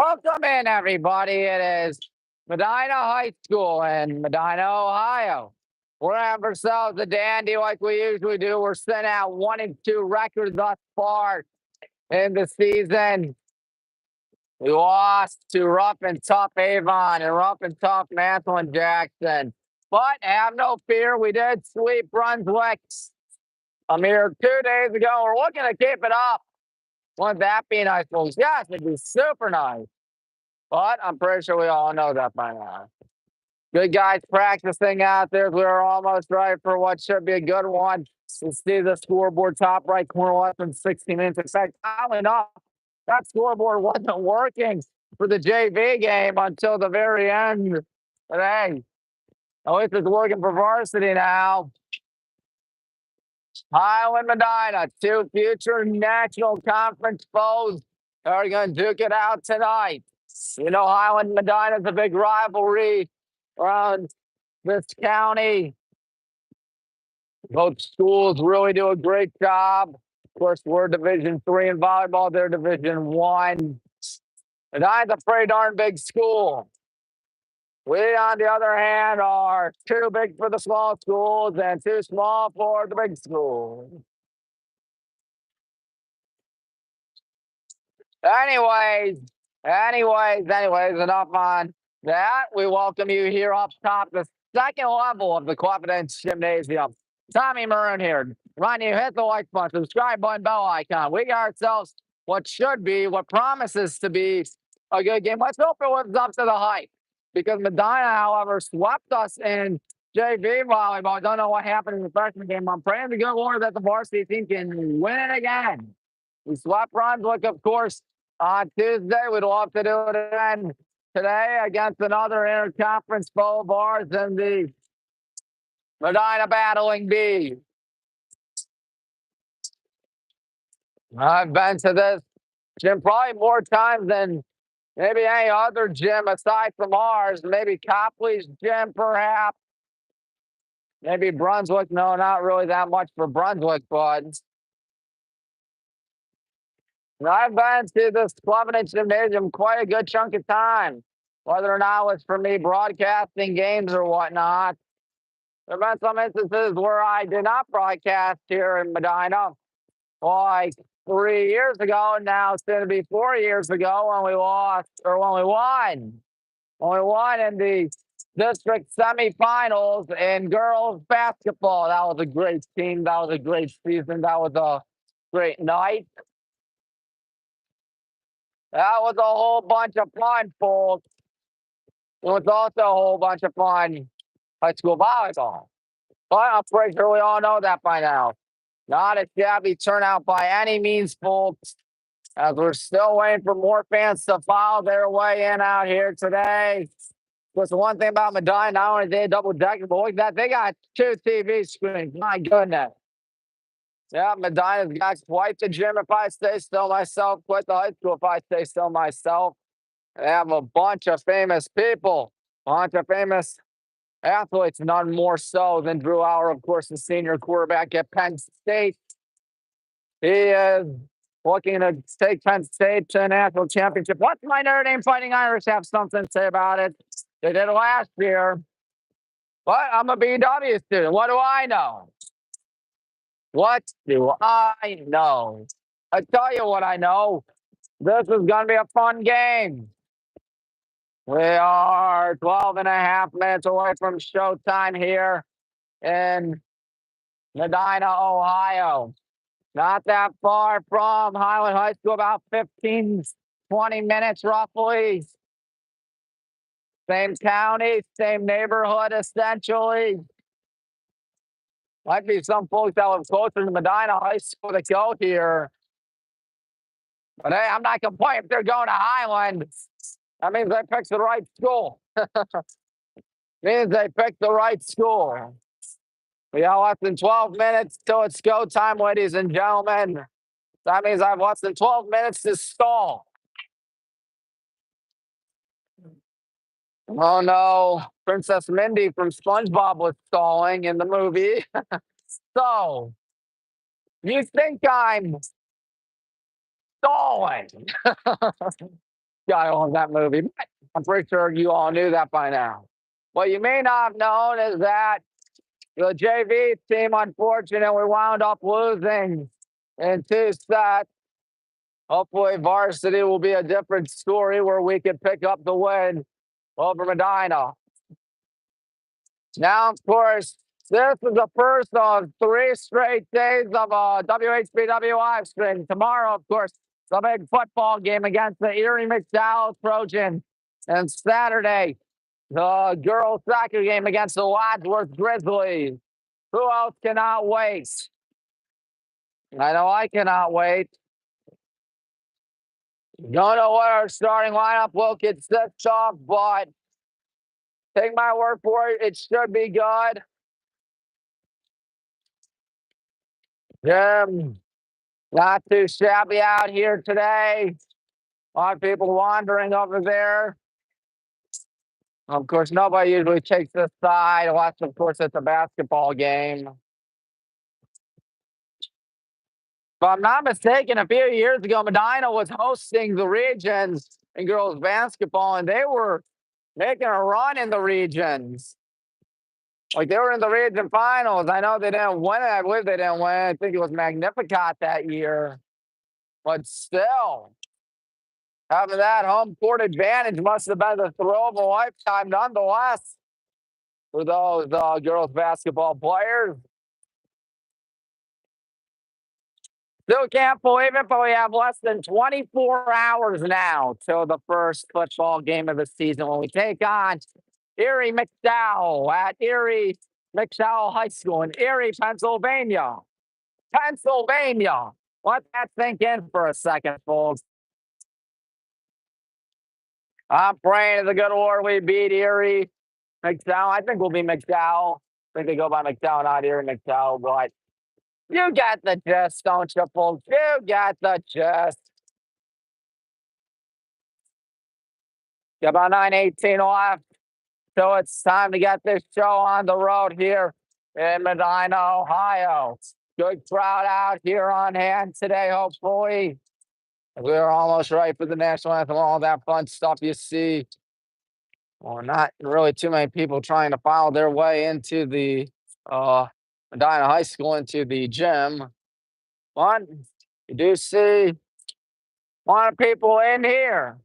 Welcome in, everybody. It is Medina High School in Medina, Ohio. We're having ourselves a dandy like we usually do. We're sending out 1-2 records thus far in the season. We lost to rough and tough Avon and rough and tough Mantle and Jackson. But have no fear, we did sweep Brunswick a mere 2 days ago. We're looking to keep it up. Wouldn't that be nice, folks? Yes, it'd be super nice. But I'm pretty sure we all know that by now. Good guys practicing out there. We're almost right for what should be a good one. You see the scoreboard top right corner, less than 60 minutes. In fact, oddly enough, that scoreboard wasn't working for the JV game until the very end. But hey, at least it's working for varsity now. Highland Medina, two future national conference foes are going to duke it out tonight. You know, Highland Medina is a big rivalry around this county. Both schools really do a great job. Of course, we're Division III in volleyball. They're Division I. Medina's a pretty darn big school. We, on the other hand, are too big for the small schools and too small for the big schools. Anyways, enough on that. We welcome you here up top, the second level of the Confidence Gymnasium. Tommy Maroon here. Remind you, hit the like button, subscribe button, bell icon. We got ourselves what should be, what promises to be a good game. Let's hope it lives up to the hype. Because Medina, however, swept us in JV volleyball. I don't know what happened in the freshman game. I'm praying to good Lord that the varsity team can win it again. We swept Brunswick, of course, on Tuesday. We'd love to do it again today against another interconference foe of ours in the Medina Battling Bee. I've been to this gym probably more times than maybe any other gym aside from ours. Maybe Copley's gym, perhaps. Maybe Brunswick. No, not really that much for Brunswick, but I've been to this Confidence Gymnasium quite a good chunk of time, whether or not it was for me broadcasting games or whatnot. There have been some instances where I did not broadcast here in Medina, like 3 years ago. Now it's going to be 4 years ago when we lost, or when we won. When we won in the district semifinals in girls basketball. That was a great team. That was a great season. That was a great night. That was a whole bunch of fun, folks. It was also a whole bunch of fun high school volleyball. But I'm pretty sure we all know that by now. Not a shabby turnout by any means, folks, as we're still waiting for more fans to follow their way in out here today. Because the one thing about Medina, not only they double decker, but look at that, they got 2 TV screens. My goodness. Yeah, Medina's got quite the gym if I stay still myself, quite the high school if I stay still myself. They have a bunch of famous people, bunch of famous athletes, none more so than Drew Auer, of course, the senior quarterback at Penn State. He is looking to take Penn State to a national championship. What's my Notre Dame Fighting Irish have something to say about it? They did it last year. But I'm a BW student. What do I know? What do I know? I tell you what I know. This is going to be a fun game. We are 12 and a half minutes away from showtime here in Medina, Ohio. Not that far from Highland High School, about 15, 20 minutes roughly. Same county, same neighborhood, essentially. Might be some folks that live closer to Medina High School that go here. But hey, I'm not complaining if they're going to Highland. That means they picked the right school. Means they picked the right school. We got less than 12 minutes till it's go time, ladies and gentlemen. That means I have less than 12 minutes to stall. Oh no, Princess Mindy from SpongeBob was stalling in the movie. So, you think I'm stalling? guy on that movie. But I'm pretty sure you all knew that by now. What you may not have known is that the JV team, unfortunately, wound up losing in 2 sets. Hopefully, varsity will be a different story where we can pick up the win over Medina. Now, of course, this is the first of 3 straight days of WHBW live stream. Tomorrow, of course, the big football game against the Erie McDowell Trojans. And Saturday, the girls' soccer game against the Wadsworth Grizzlies. Who else cannot wait? I know I cannot wait. Don't know what our starting lineup will consist of, but take my word for it, it should be good. Not too shabby out here today. A lot of people wandering over there. Of course, nobody usually takes this side unless, of course, it's a basketball game. If I'm not mistaken, a few years ago, Medina was hosting the regions in girls basketball, and they were making a run in the regions. Like they were in the region finals. I know they didn't win it. I believe they didn't win. I think it was Magnificat that year. But still, having that home court advantage must have been the thrill of a lifetime nonetheless for those girls basketball players. Still can't believe it, but we have less than 24 hours now till the first football game of the season when we take on Erie McDowell at Erie McDowell High School in Erie, Pennsylvania. Pennsylvania. Let that sink in for a second, folks. I'm praying to the good Lord we beat Erie McDowell. I think we'll be McDowell. I think they go by McDowell, not Erie McDowell, but you got the gist, don't you, folks? You got the gist. Got about 9:18 left. So it's time to get this show on the road here in Medina, Ohio. Good crowd out here on hand today, hopefully. We're almost ready for the national anthem, all that fun stuff you see. Well, not really too many people trying to follow their way into the Medina High School, into the gym. But you do see a lot of people in here.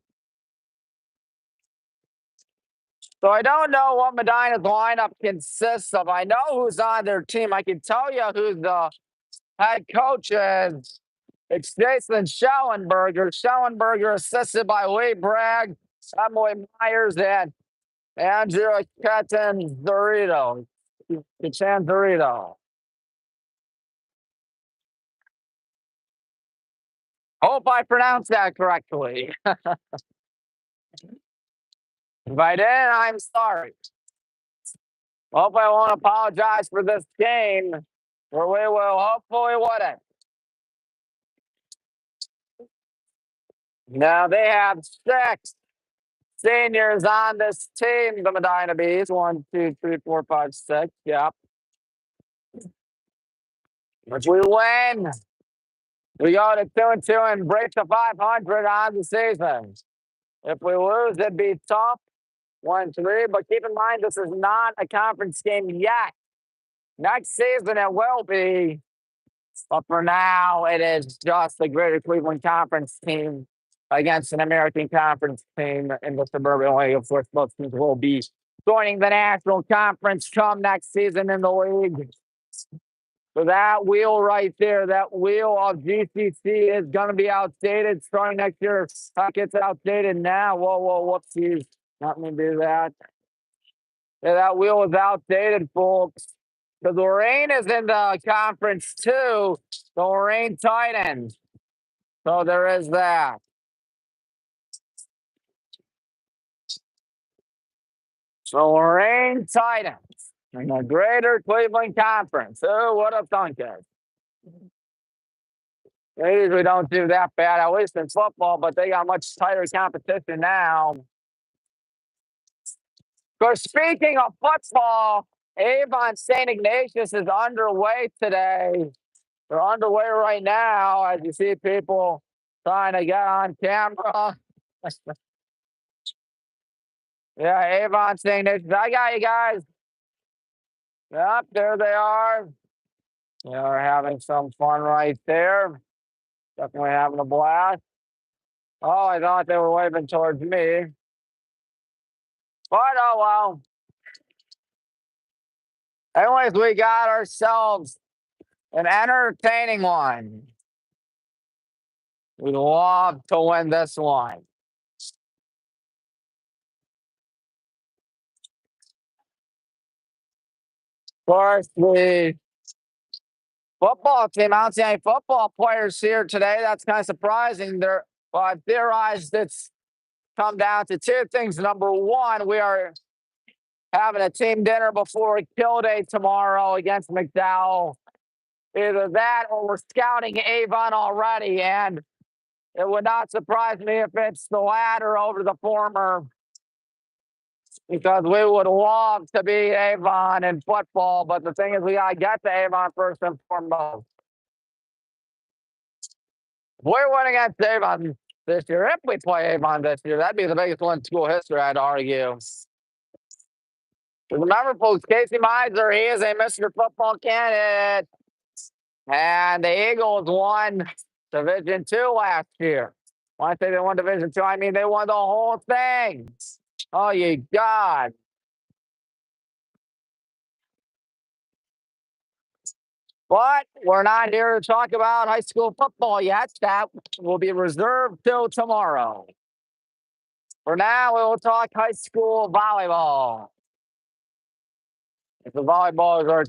So I don't know what Medina's lineup consists of. I know who's on their team. I can tell you who the head coach is. It's Jason Schellenberger. Schellenberger assisted by Lee Bragg, Emily Myers, and Andrea Catanzarito. Hope I pronounced that correctly. If I didn't, I'm sorry. Hope I won't apologize for this game, where we will hopefully win it. Now they have 6 seniors on this team, the Medina Bees. 1, 2, 3, 4, 5, 6. Yep. If we win, we go to 2-2 and break the 500 on the season. If we lose, it'd be tough. 1-3. But keep in mind, this is not a conference game yet. Next season, it will be. But for now, it is just the Greater Cleveland Conference team against an American Conference team in the Suburban League. Of course, both teams will be joining the National Conference come next season in the league. So that wheel right there, that wheel of GCC is going to be outdated starting next year. It gets outdated now. Whoa, whoopsies. Not me do that. Yeah, that wheel is outdated, folks. Because Lorraine is in the conference too. The Lorraine Titans. So there is that. So Lorraine Titans in the Greater Cleveland Conference. Who would have thunk it? They usually don't do that bad, at least in football, but they got much tighter competition now. Of course, speaking of football, Avon St. Ignatius is underway today. They're underway right now, as you see people trying to get on camera. Yeah, Avon saying this. I got you guys. Yep, there they are. They're having some fun right there. Definitely having a blast. Oh, I thought they were waving towards me. But oh well. Anyways, we got ourselves an entertaining one. We'd love to win this one. Of course, the football team, I don't see any football players here today. That's kind of surprising. Well, I've theorized it's come down to two things. Number one, we are having a team dinner before Kill Day tomorrow against McDowell. Either that or we're scouting Avon already, and it would not surprise me if it's the latter over the former, because we would love to beat Avon in football. But the thing is, we got to get to Avon first and foremost. We're winning against Avon this year. If we play Avon this year, that'd be the biggest one in school history, I'd argue. Remember, folks, Casey Miser, he is a Mr. Football candidate. And the Eagles won Division II last year. When I say they won Division II, I mean they won the whole thing. Oh, you God. But we're not here to talk about high school football yet. That will be reserved till tomorrow. For now, we will talk high school volleyball. The volleyballs are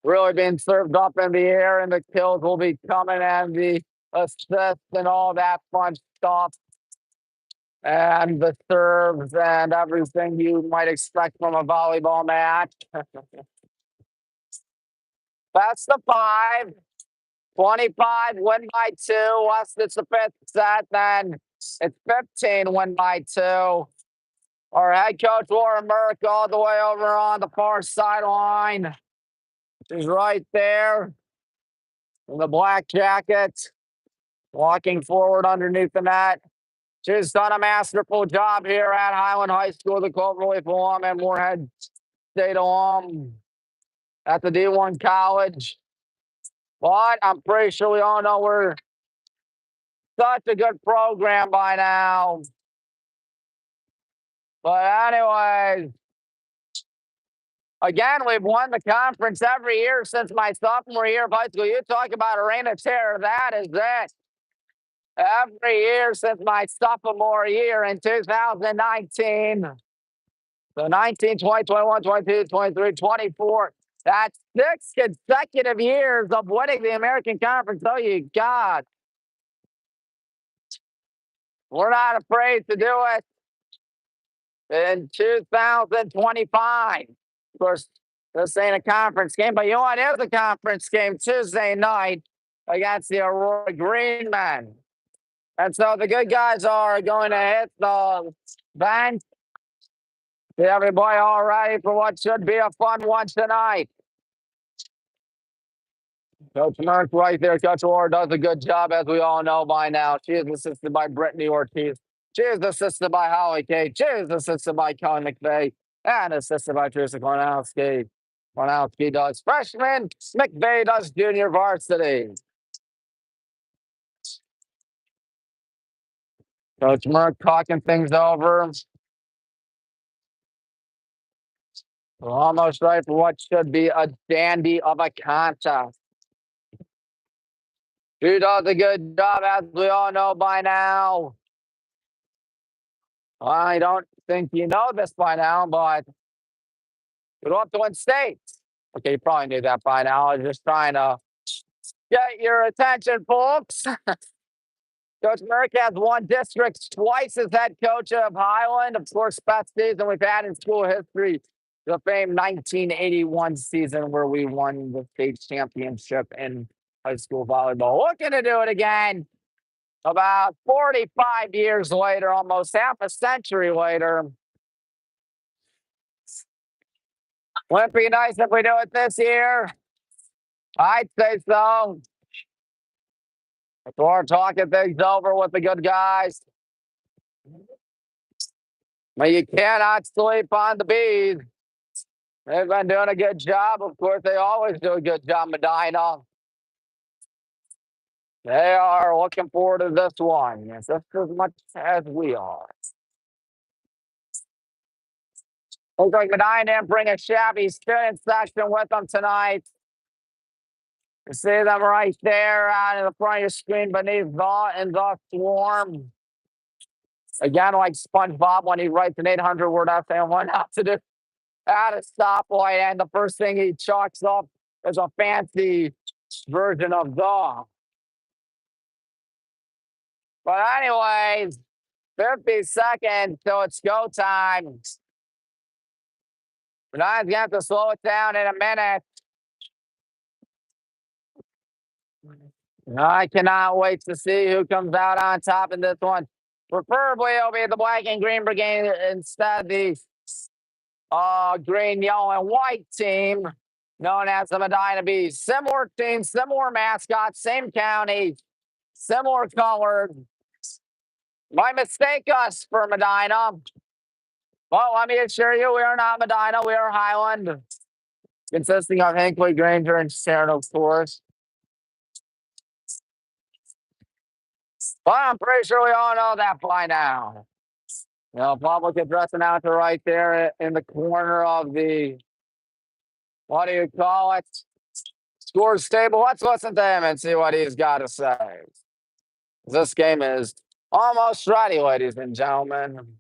really being served up in the air, and the kills will be coming, and the assists and all that fun stuff, and the serves and everything you might expect from a volleyball match. That's the 5. 25, win by 2. Unless it's the 5th set, then it's 15, win by 2. Our head coach, Laura Merck, all the way over on the far sideline. She's right there in the black jacket, walking forward underneath the net. She's done a masterful job here at Highland High School, the Cloverleaf alum, and Moorhead State alum at the D1 college. But I'm pretty sure we all know we're such a good program by now. But anyways, again, we've won the conference every year since my sophomore year of high school. You talk about a reign of terror, that is it. Every year since my sophomore year in 2019. So 19, 20, 21, 22, 23, 24. That's 6 consecutive years of winning the American Conference. Oh, you God. We're not afraid to do it in 2025. Of course, this ain't a conference game, but you know what is a conference game? Tuesday night against the Aurora Green Men. And so the good guys are going to hit the bench. Get everybody all ready for what should be a fun one tonight. Coach Merck right there. Coach Orr does a good job, as we all know by now. She is assisted by Brittany Ortiz. She is assisted by Holly Kate. She is assisted by Kelly McVeigh. And assisted by Teresa Kornowski. Kornowski does freshman. McVeigh does junior varsity. Coach Merck talking things over. We're almost right for what should be a dandy of a contest. She does a good job, as we all know by now. I don't think you know this by now, but we up to win state. Okay, you probably knew that by now. I was just trying to get your attention, folks. Coach Merck has won districts twice as head coach of Highland. Of course, best season we've had in school history. The famed 1981 season where we won the state championship in high school volleyball. Looking to do it again about 45 years later, almost half a century later. Wouldn't it be nice if we do it this year? I'd say so. We're talking things over with the good guys. But you cannot sleep on the bees. They've been doing a good job. Of course, they always do a good job, Medina. They are looking forward to this one, just as much as we are. Looks like Medina didn't bring a shabby student section with them tonight. You see them right there out in the front of your screen beneath in the swarm. Again, like SpongeBob when he writes an 800-word essay on what not to do at a stoplight, and the first thing he chalks up is a fancy version of the. But anyways, 50 seconds till it's go time. Medina's going to have to slow it down in a minute. I cannot wait to see who comes out on top in this one. Preferably, it'll be the black and green brigade instead of the green, yellow, and white team known as the Medina Bees. Similar team, similar mascot, same county, similar colors. Might mistake us for Medina. Well, let me assure you, we are not Medina. We are Highland, consisting of Hinkley, Granger, and Sharon, of course. But I'm pretty sure we all know that by now. You know, public address announcer right there in the corner of the, what do you call it? Scores table. Let's listen to him and see what he's got to say. This game is almost ready, ladies and gentlemen.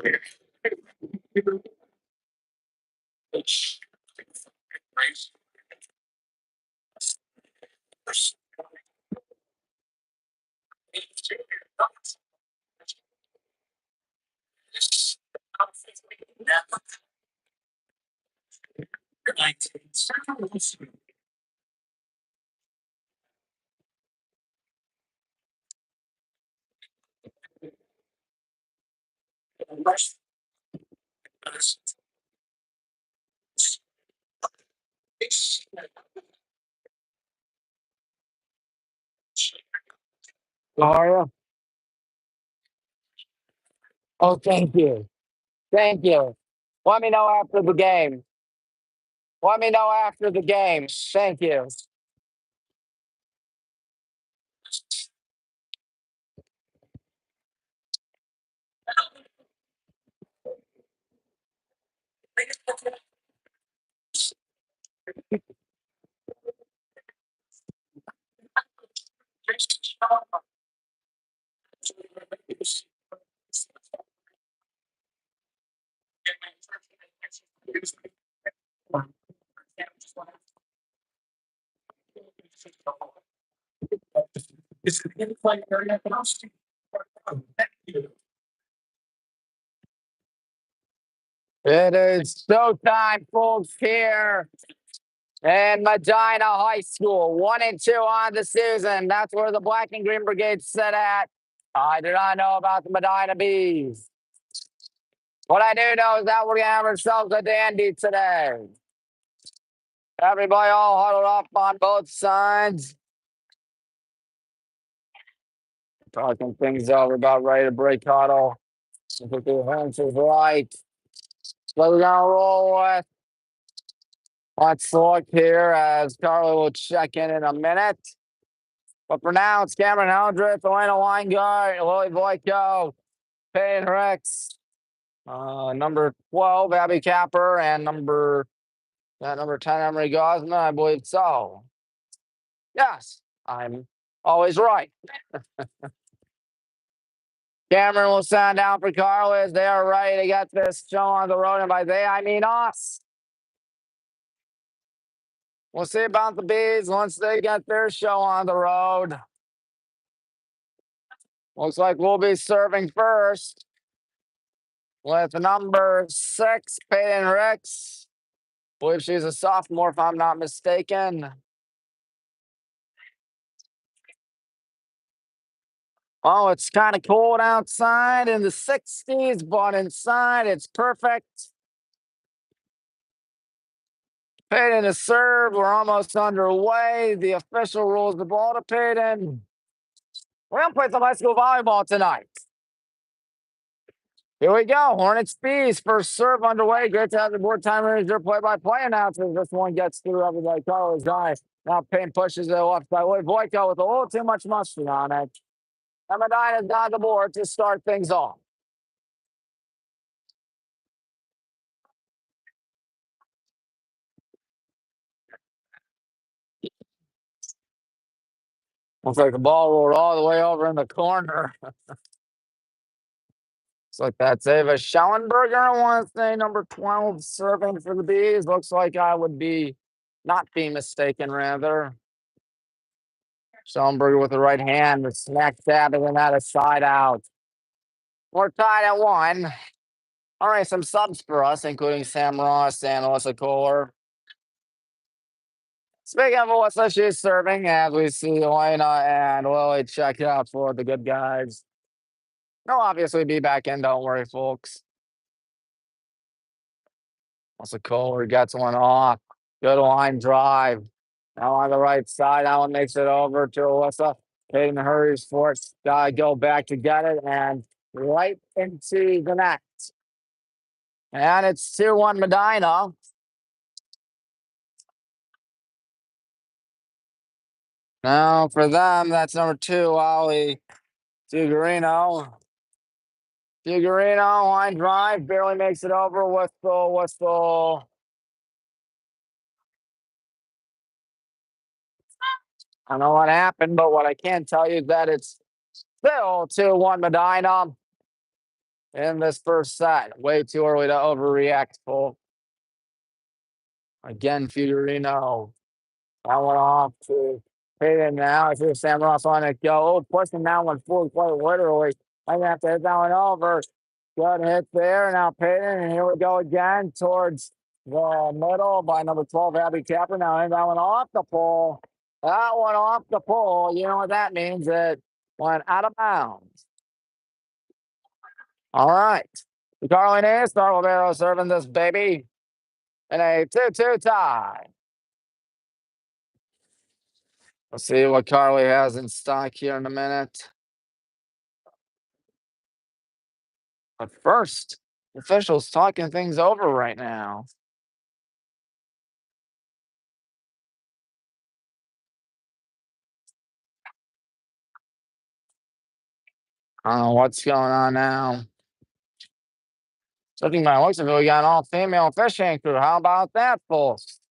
How are you? Oh, thank you. Thank you. Let me know after the game. Let me know after the game. Thank you. It is showtime, folks, here in Medina High School. 1-2 on the season. That's where the Black and Green Brigade sit at. I do not know about the Medina Bees. What I do know is that we're going to have ourselves a dandy today. Everybody all huddled up on both sides. Talking things over, about ready to break huddle. If the hands is right. So we're going to roll with. Let's look here as Carly will check in a minute. But for now, it's Cameron Eldritch, Elena Weingart, Lily Voico, Peyton Rex, number 12, Abby Capper, and number 10, Emery Gosman. I believe so. Yes, I'm always right. Cameron will stand down for Carly as they are ready to get this show on the road. And by they, I mean us. We'll see about the Bees once they get their show on the road. Looks like we'll be serving first with number 6, Peyton Ricks. I believe she's a sophomore, if I'm not mistaken. Oh, it's kind of cold outside in the 60s, but inside it's perfect. Peyton is served. We're almost underway. The official rules the ball to Peyton. We're going to play some high school volleyball tonight. Here we go. Hornets Bees, first serve underway. Great to have the board timer as your play-by-play announcers. This one gets through everybody. Carlos eye. Now Payne pushes it left by way. Voico with a little too much mustard on it. And Medina's got the board to start things off. Looks like the ball rolled all the way over in the corner. Looks like that's Ava Schellenberger. I want to say number 12 serving for the Bees. Looks like I would be not be mistaken, rather. Schellenberger with the right hand, the smack dab, and then that a side out. We're tied at 1. All right, some subs for us, including Sam Ross and Alyssa Kohler. Speaking of Alyssa, she's serving as we see Elena and Lily check out for the good guys. They'll obviously be back in, don't worry, folks. Alyssa Kohler gets one off. Good line drive. Now on the right side, Allen makes it over to Alyssa. Peyton hurries for it. Go back to get it and right into the net. And it's 2-1 Medina. Now for them, that's number 2, Ollie Figueroa. Figueroa line drive, barely makes it over with the whistle. I don't know what happened, but what I can tell you is that it's still 2-1 Medina. in this first set. Way too early to overreact, folks. Again, Figurino. That one off to Payton now. I see Sam Ross on it go. Oh, pushing that one forward quite literally. I'm going to have to hit that one over. Good hit there. Now Payton, and here we go again towards the middle by number 12, Abby Capper. Now and that one off the pole. That one off the pole. You know what that means? It went out of bounds. All right. Carly Nance, Narvaro serving this baby in a 2-2 tie. Let's see what Carly has in stock here in a minute. But first, officials talking things over right now. I don't know what's going on now. Something my looks like we got an all-female fishing crew. How about that, folks?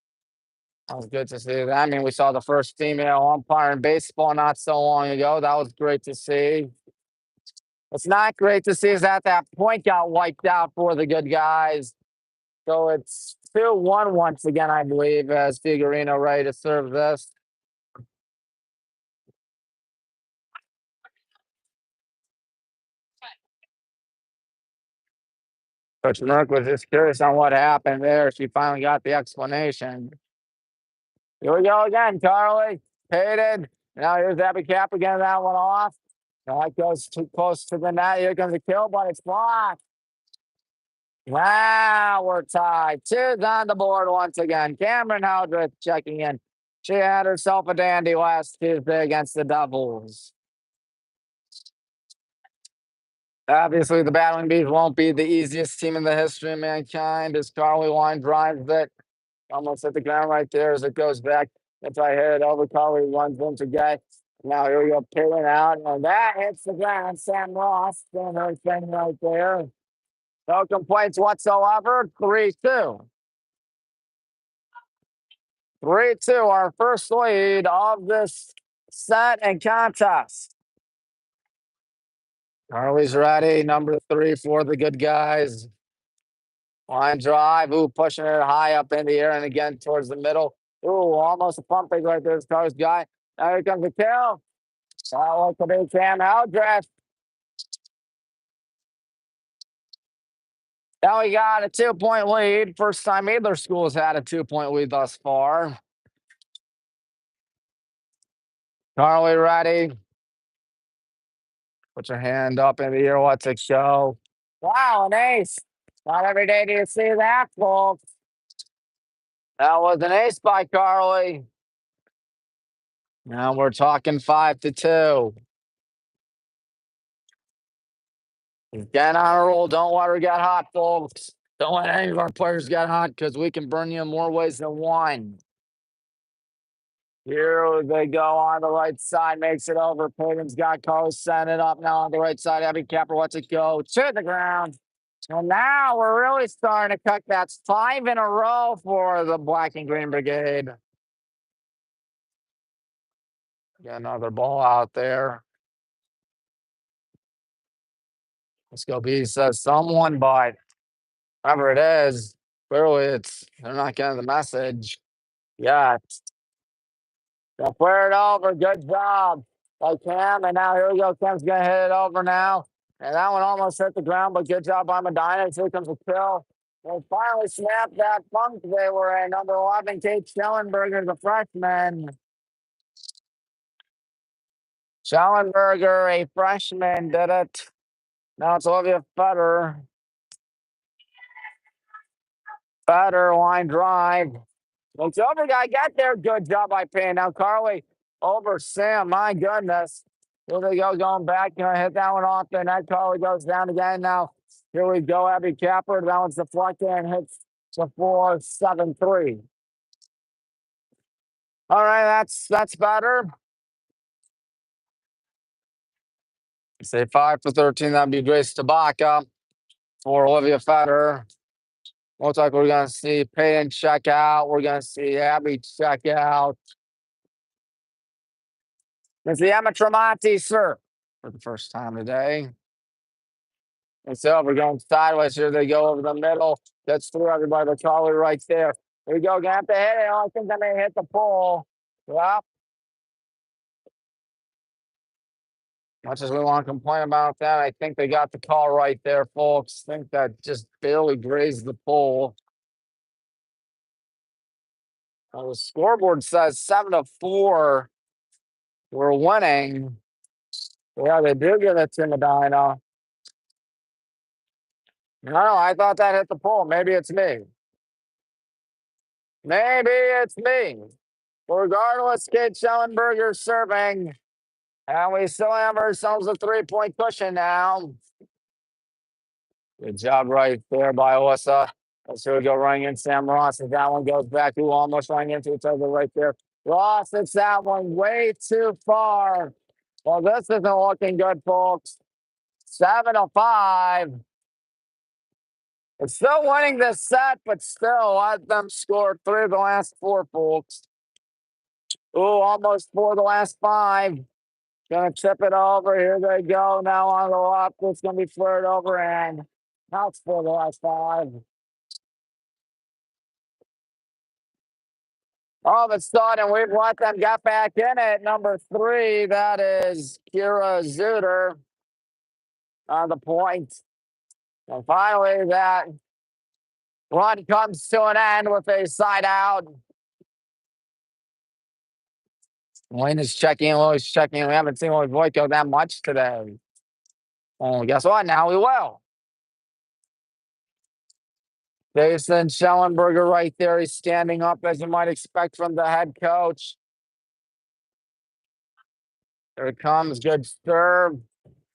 That was good to see that. I mean, we saw the first female umpire in baseball not so long ago. That was great to see. What's not great to see is that point got wiped out for the good guys. So it's 2-1 once again, I believe, as Figurino ready to serve this. Coach Merck was just curious on what happened there. She finally got the explanation. Here we go again, Carly. Hated. Now here's Abby Cap again. That one off. That goes too close to the net. Here comes the kill, but it's blocked. Wow, we're tied. Two's on the board once again. Cameron Howdreth checking in. She had herself a dandy last Tuesday against the Devils. Obviously, the Battling Bees won't be the easiest team in the history of mankind as Carly Wine drives it. Almost at the ground right there as it goes back. If I hit it over, Carly runs into Guy. Now here we go, peeling out, and that hits the ground. Sam Ross doing her thing right there. No complaints whatsoever. 3-2. 3-2, our first lead of this set and contest. Carly's ready. Number 3 for the good guys. Line drive. Ooh, pushing it high up in the air and again towards the middle. Ooh, almost a pump fake right there. This Carly's guy. Now here comes the kill. Oh, look at Cam Howdreth. Now we got a 2-point lead. First time either school's had a 2-point lead thus far. Carly ready. Put your hand up in the air. What's it show? Wow, an ace. Not every day do you see that, folks. That was an ace by Carly. Now we're talking 5-2. Get on a roll. Don't let her get hot, folks. Don't let any of our players get hot because we can burn you in more ways than one. Here they go on the right side, makes it over. Payton's got Carly send it up now on the right side. Abby Capper lets it go to the ground. And now we're really starting to cut. That's 5 in a row for the Black and Green Brigade. Got another ball out there. Let's go, B says someone, but whoever it is, clearly they're not getting the message yet. They'll clear it over. Good job by Cam. And now here we go. Cam's going to hit it over now. And that one almost hit the ground, but good job by Medina. Here comes a kill. They finally snapped that funk they were in. Number 11, Kate Schellenberger, the freshman. Schellenberger, a freshman, did it. Now it's Olivia Fetter. Fetter, line drive. Looks over, guy got there. Good job by Payne. Now Carly over Sam. My goodness. Here they go, going back. Gonna hit that one off the net. Carly goes down again. Now here we go. Abby Capper. That one's deflected and hits the 4-7-3. All right, that's better. Say 5 for 13. That'd be Grace Tabaka for Olivia Fetter. Looks like we're gonna see Payton check out. We're gonna see Abby check out. It's the Emma Tremonti, sir, for the first time today. And so we're going sideways. Here they go over the middle. That's through everybody. The Charlie right there. Here we go. Gonna have to hit it. Oh, I think I may hit the pole. Well, much as we want to complain about that, I think they got the call right there, folks. I think that just barely grazed the pole. Well, the scoreboard says 7-4. We're winning. Yeah, they do give it to Medina. No, I thought that hit the pole. Maybe it's me. Maybe it's me. Regardless, Kate Schellenberger serving. And we still have ourselves a 3-point cushion now. Good job right there by Alyssa. Let's see we go running in Sam Ross. As that one goes back, who almost running into each other right there. Ross, it's that one way too far. Well, this isn't looking good, folks. 7-5. It's still winning this set, but still let them score 3 of the last 4, folks. Ooh, almost 4 of the last 5. Gonna tip it over. Here they go. Now on the left. It's gonna be flirt over and now it's 4 of the last 5. All of a sudden, we've let them get back in it. Number 3, that is Kira Zuter on the point. And finally, that run comes to an end with a side out. Wayne is checking. Louis checking. We haven't seen Louis Voico that much today. Oh, guess what? Now we will. Jason Schellenberger right there. He's standing up as you might expect from the head coach. There it comes. Good serve.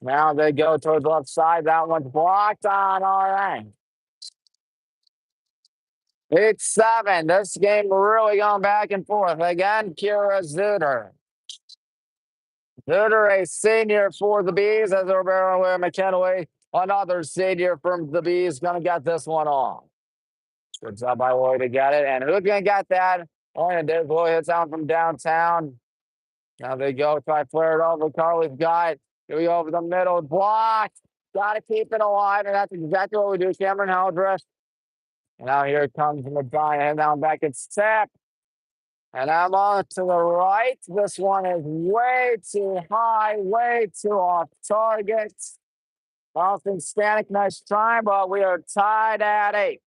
Now they go towards the left side. That one's blocked on our end. 8-7. This game really going back and forth. Again, Kira Zuter. Zuter, a senior for the Bees, as Roberto McKenway, another senior from the Bees, going to get this one off. Good job by Lloyd to get it. And who's going to get that? Lloyd did. Lloyd hits out from downtown. Now they go. Try to flare it over. Carly's got it. Here we go over the middle. Blocked. Got to keep it alive. And that's exactly what we do. Cameron Haldress. And now here it comes Medina. And now back at step. And I'm on to the right. This one is way too high, way too off target. Austin Stanek, nice try, but we are tied at 8.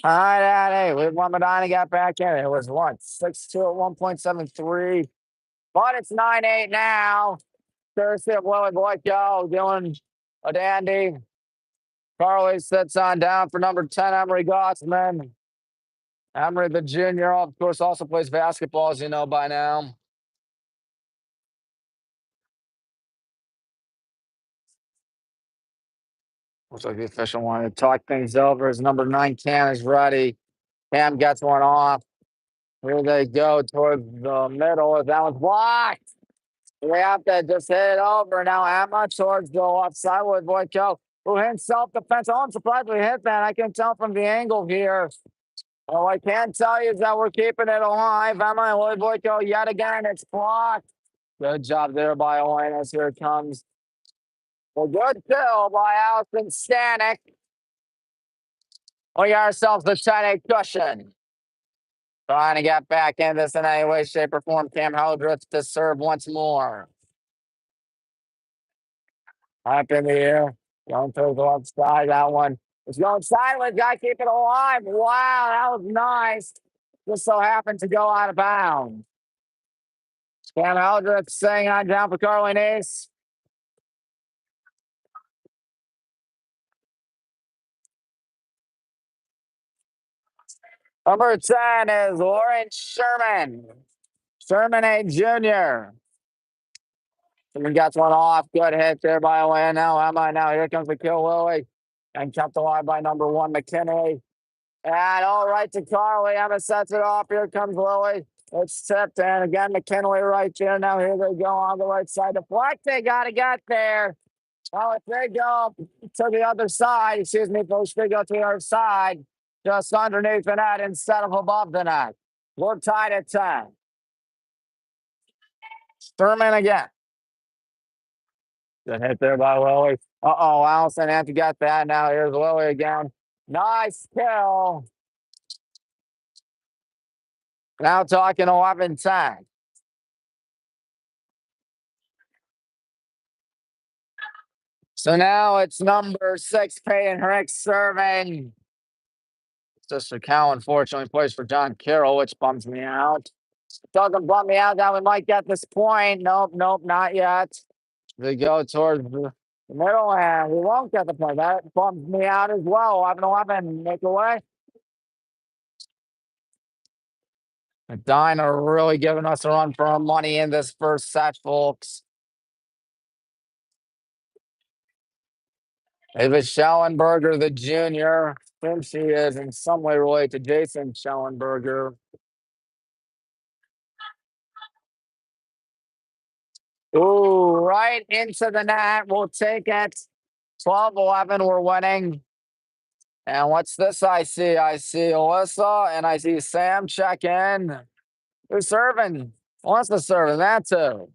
Tied at 8. We won Medina, got back in. It was what? 6-2 at 1.73. But it's 9-8 now. Thursday of Willie Boyko doing a dandy. Carly sits on down for number 10, Emery Gosman. Emery, the junior, of course, also plays basketball, as you know by now. Looks like the official wanted to talk things over. As number 9, Cam is ready. Cam gets one off. Here they go towards the middle. That one's blocked. We have to just hit it over. Now Emma towards the left side with Boyko, who hits self-defense. Oh, I'm surprised we hit that. I can tell from the angle here. All I can tell you is that we're keeping it alive. Emma and Lloyd Boyko yet again. It's blocked. Good job there by Oanas. Here it comes. A good kill by Allison Stanek. We got ourselves the 10-8 cushion. Trying to get back in this in any way, shape, or form. Cam Hildreth to serve once more. Up in the air. Going to the left side. That one is going sideways. Got to keep it alive. Wow, that was nice. Just so happened to go out of bounds. Cam Hildreth staying on down for Carly Ace. Number 10 is Lauren Sherman. Sherman, a junior. Sherman gets one off. Good hit there by Elena. Now here comes the kill, Lily. And kept alive by number 1, McKinney. And all right to Carly. Emma sets it off. Here comes Lily. It's tipped. And again, McKinley right there. Now here they go on the right side. Deflect. They got to get there. Oh, if they go to the other side, excuse me, folks, they go to the other side. Just underneath the net instead of above the net. We're tied at 10. Sturman again. Good hit there by Lily. Uh-oh, Allison had to get that. Now here's Lily again. Nice kill. Now talking 11-10. So now it's number 6, Peyton Hicks serving. Sister Cow unfortunately plays for John Carroll, which bums me out. Doesn't bum me out that we might get this point. Nope, not yet. We go towards the middle, and we won't get the point. That bums me out as well. 11-11, make away. Medina really giving us a run for our money in this first set, folks. If it's Schellenberger, the junior, I think she is in some way related to Jason Schellenberger. Ooh, right into the net. We'll take it. 12-11, we're winning. And what's this I see? I see Alyssa and I see Sam check in. Who's serving? Alyssa serving, that too.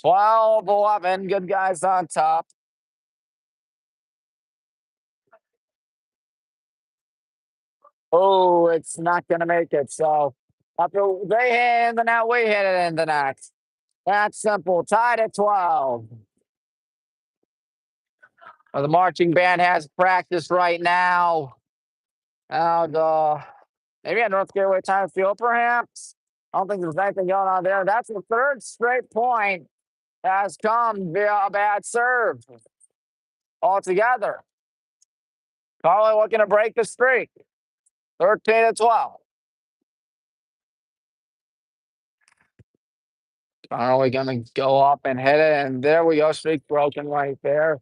12-11, good guys on top. Oh, it's not going to make it. So after they hit in the net, we hit it in the net. That's simple. Tied at 12. Well, the marching band has practice right now. And maybe at North Gateway Time Field, perhaps. I don't think there's anything going on there. That's the third straight point has come via a bad serve altogether. Carly looking to break the streak. 13-12. Carly going to go up and hit it, and there we go. Streak broken right there.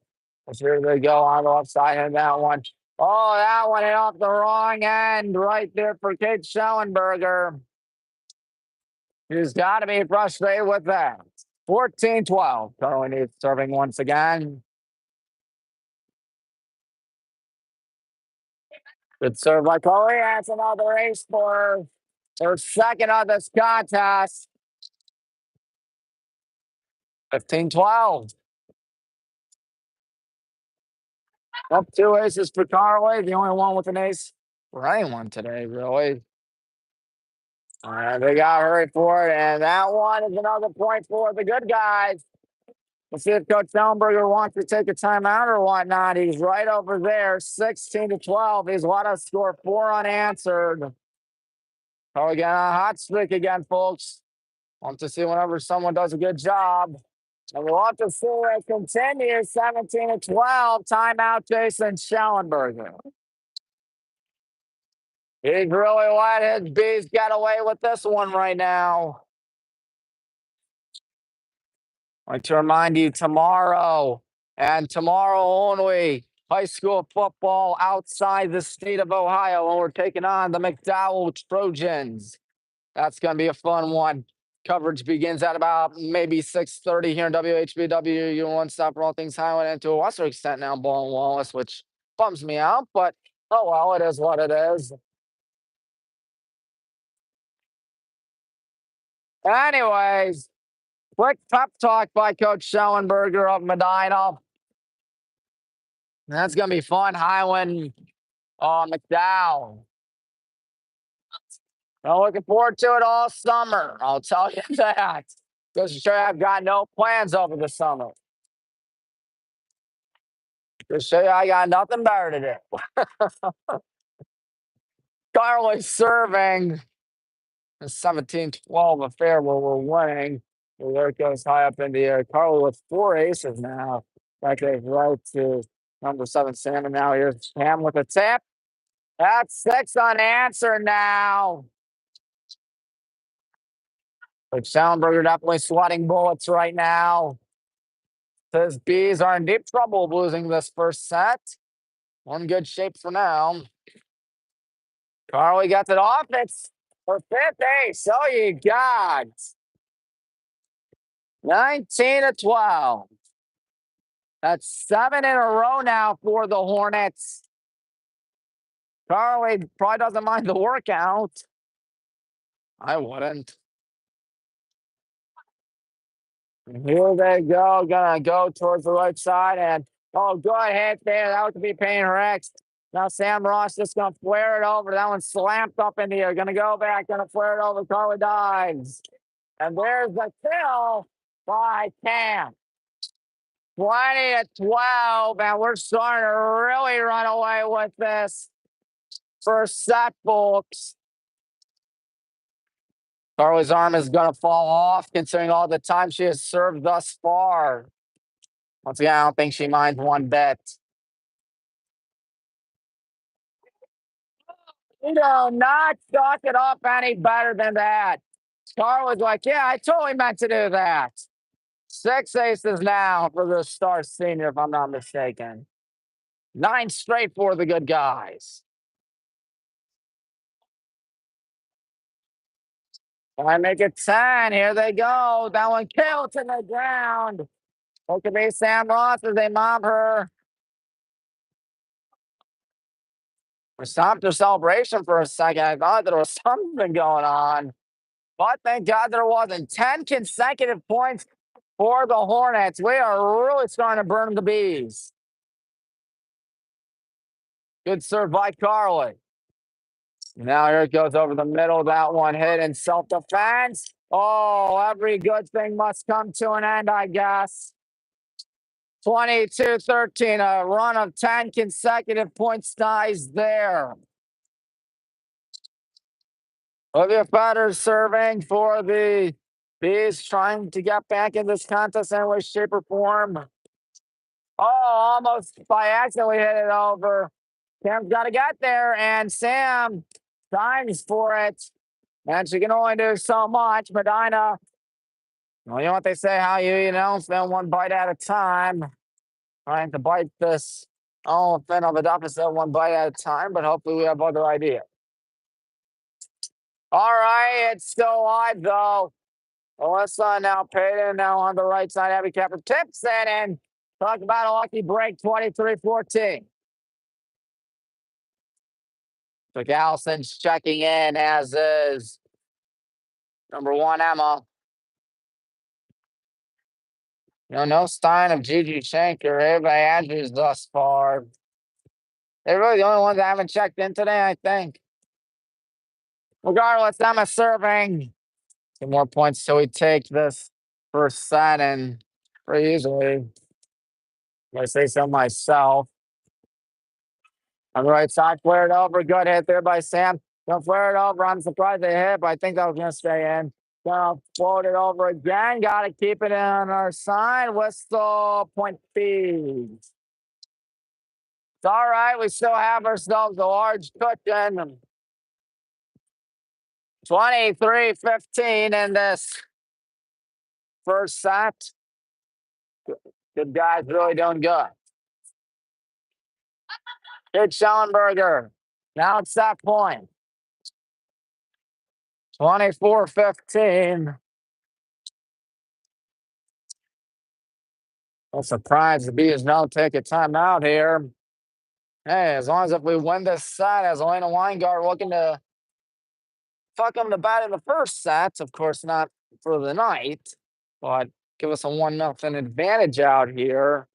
Here they go on the left side of that one. Oh, that one hit off the wrong end right there for Kate Schellenberger. She's got to be frustrated with that. 14-12. Carly needs serving once again. Good serve by Carly. That's another ace for her second of this contest. 15-12. Up 2 aces for Carly. The only one with an ace for anyone today, really. They got to hurry for it. And that one is another point for the good guys. Let's see if Coach Schellenberger wants to take a timeout or whatnot. He's right over there, 16-12. He's let us score 4 unanswered. Carly getting on a hot streak again, folks. Want to see whenever someone does a good job. And we'll have to see it continue. 17-12. Timeout, Jason Schellenberger. He's really let his bees get away with this one right now. I'd like to remind you tomorrow and tomorrow only, high school football outside the state of Ohio, when we're taking on the McDowell Trojans. That's going to be a fun one. Coverage begins at about maybe 6:30 here in WHBW. You one stop for all things Highland, and to a lesser extent now Ball and Wallace, which bums me out, but oh well, it is what it is. Anyways, quick pep talk by Coach Schellenberger of Medina. That's going to be fun. Highland, McDowell. I'm looking forward to it all summer. I'll tell you that. Goes to show you I've got no plans over the summer. Just show you I got nothing better to do. Carly serving a 17-12 affair where we're winning. There it goes high up in the air. Carly with 4 aces now. That goes right to number 7, Salmon. Now here's Sam with a tap. That's 6 unanswered now. But Schellenberger definitely sweating bullets right now. His bees are in deep trouble of losing this first set. One good shape for now. Carly got it off. It's her 5th ace. Oh, you got 19-12. That's 7 in a row now for the Hornets. Carly probably doesn't mind the workout. I wouldn't. Here they go. Gonna go towards the right side. And, oh, good hit there. That would be paying her X. Now Sam Ross just going to flare it over. That one slammed up in the air. Going to go back. Going to flare it over. Carly dives. And there's the kill by Cam. 20-12. And we're starting to really run away with this first set, folks. Carly's arm is going to fall off considering all the time she has served thus far. Once again, I don't think she minds one bit. You know, not stock it up any better than that. Carly's like, yeah, I totally meant to do that. 6 aces now for the star senior, if I'm not mistaken. 9 straight for the good guys. I make it 10. Here they go. That one killed to the ground. It could be Sam Ross as they mob her. We stopped their celebration for a second. I thought there was something going on. But thank God there wasn't. 10 consecutive points for the Hornets. We are really starting to burn the bees. Good serve by Carly. Now here it goes over the middle. That one hit in self-defense. Oh, every good thing must come to an end, I guess. 22-13, a run of 10 consecutive points ties there. Olivia Fetters serving for the Bees, trying to get back in this contest in any way, shape, or form. Oh, almost by accident we hit it over. Cam's got to get there, and Sam dives for it. And she can only do so much. Medina, well, you know what they say, how you know, spend one bite at a time. Trying to bite this elephant of a deficit one bite at a time, but hopefully we have other ideas. All right, it's still live, though. Alyssa now Payton now on the right side. Abby Capper tips it and talk about a lucky break, 23-14. So Allison's checking in, as is number 1, Emma. You know, no sign of Gigi Shanker. Everybody Andrews thus far. They're really the only ones that haven't checked in today, I think. Regardless, Emma serving. 2 more points till we take this first set, and pretty easily. I say so myself. On the right side, flared over. Good hit there by Sam. Gonna flare it over. I'm surprised they hit, but I think that was gonna stay in. Gonna float it over again. Gotta keep it on our side. Whistle, point feeds. It's all right. We still have ourselves a large cushion. 23-15 in this first set. Good guys really doing good. Good Schellenberger. Now it's that point. 24-15. I'm surprised the Bees don't take a timeout here. Hey, as long as if we win this set, as Elena Weingart looking to fuck them the bat in the first set, of course not for the night, but give us a 1-0 advantage out here.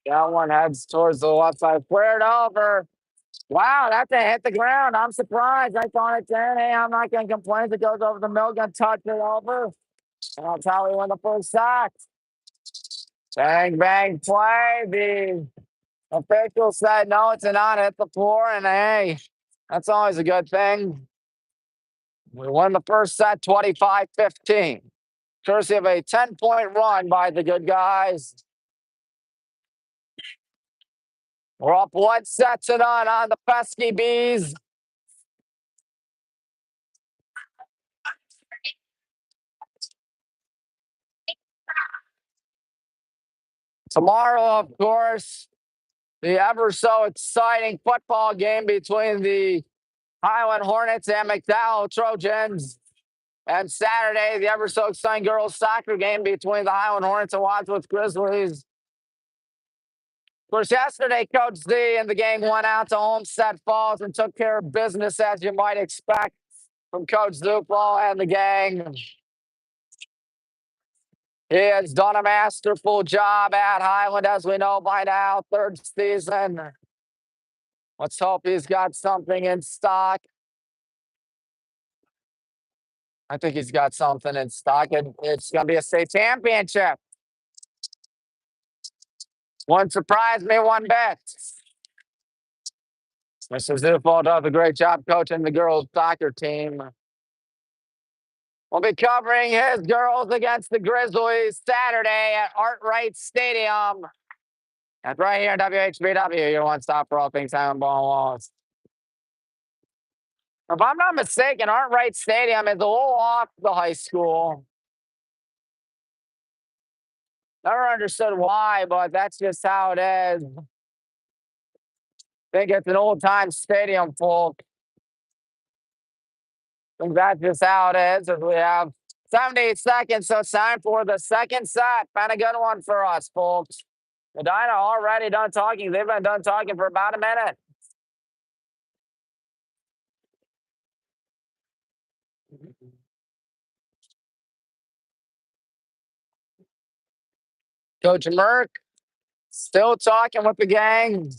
That one heads towards the left side. Flared over. Wow, that thing hit the ground. I'm surprised. I thought it did. Hey, I'm not going to complain if it goes over the middle. Going to touch it over. And that's how we win the first set. Bang, bang, play. The official said, no, it's not. Hit the floor. And hey, that's always a good thing. We won the first set 25-15. Courtesy of a 10-point run by the good guys. We're up 1 set to none on the pesky Bees. Tomorrow, of course, the ever so exciting football game between the Highland Hornets and McDowell Trojans. And Saturday, the ever so exciting girls soccer game between the Highland Hornets and Wadsworth Grizzlies. Of course, yesterday, Coach Z and the gang went out to Homestead Falls and took care of business, as you might expect from Coach Zuplo and the gang. He has done a masterful job at Highland, as we know by now. Third season. Let's hope he's got something in stock. I think he's got something in stock, and it's going to be a state championship. Wouldn't surprise me one bit. Mr. Zufall does a great job coaching the girls' soccer team. We'll be covering his girls against the Grizzlies Saturday at Arkwright Stadium. That's right here at WHBW, your one-stop for all things Highland Ball Walls. If I'm not mistaken, Arkwright Stadium is a little off the high school. Never understood why, but that's just how it is. I think it's an old-time stadium, folk. I think that's just how it is. As we have 78 seconds, so it's time for the second set. Been a good one for us, folks. Medina already done talking. They've been done talking for about a minute. Coach Merck still talking with the gang.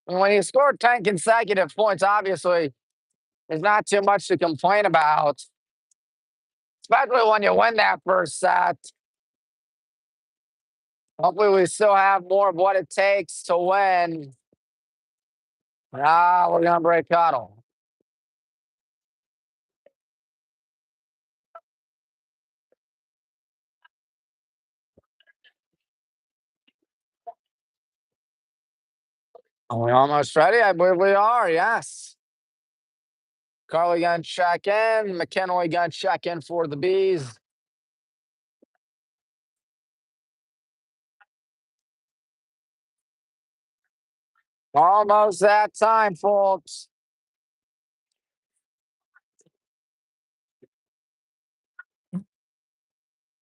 And when he scored 10 consecutive points, obviously, there's not too much to complain about, especially when you win that first set. Hopefully, we still have more of what it takes to win. We're going to break huddle. Are we almost ready? I believe we are, yes. Carly going to check in. McKinley going to check in for the Bees. Almost that time, folks.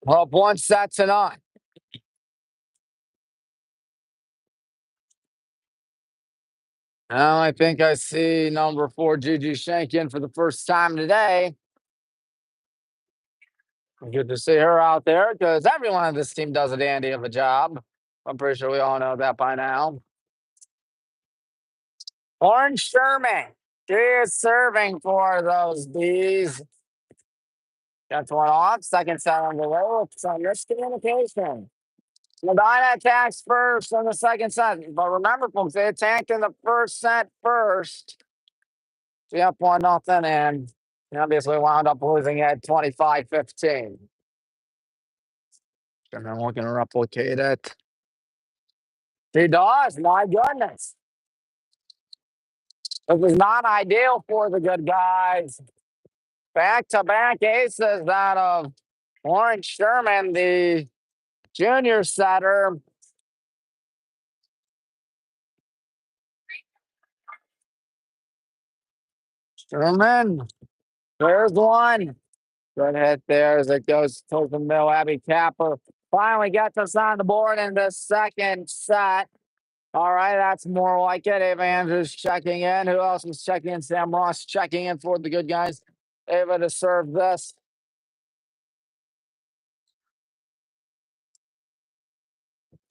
Up one set to none. Now I think I see number 4, Gigi Shank in for the first time today. Good to see her out there because everyone on this team does a dandy of a job. I'm pretty sure we all know that by now. Orange Sherman. She is serving for those Bees. That's one off. Second set on the way with some miscommunication. Medina attacks first in the second set. But remember, folks, they attacked in the first set first. So up 1-0 and obviously wound up losing at 25-15. And then we're going to replicate it. He does. My goodness. It was not ideal for the good guys. Back-to-back aces out of Orange Sherman, the junior setter. Sherman, there's one. Good hit there as it goes towards the middle. Abby Capper finally gets us on the board in the second set. All right, that's more like it. Ava Andrews checking in. Who else is checking in? Sam Ross checking in for the good guys. Ava to serve this.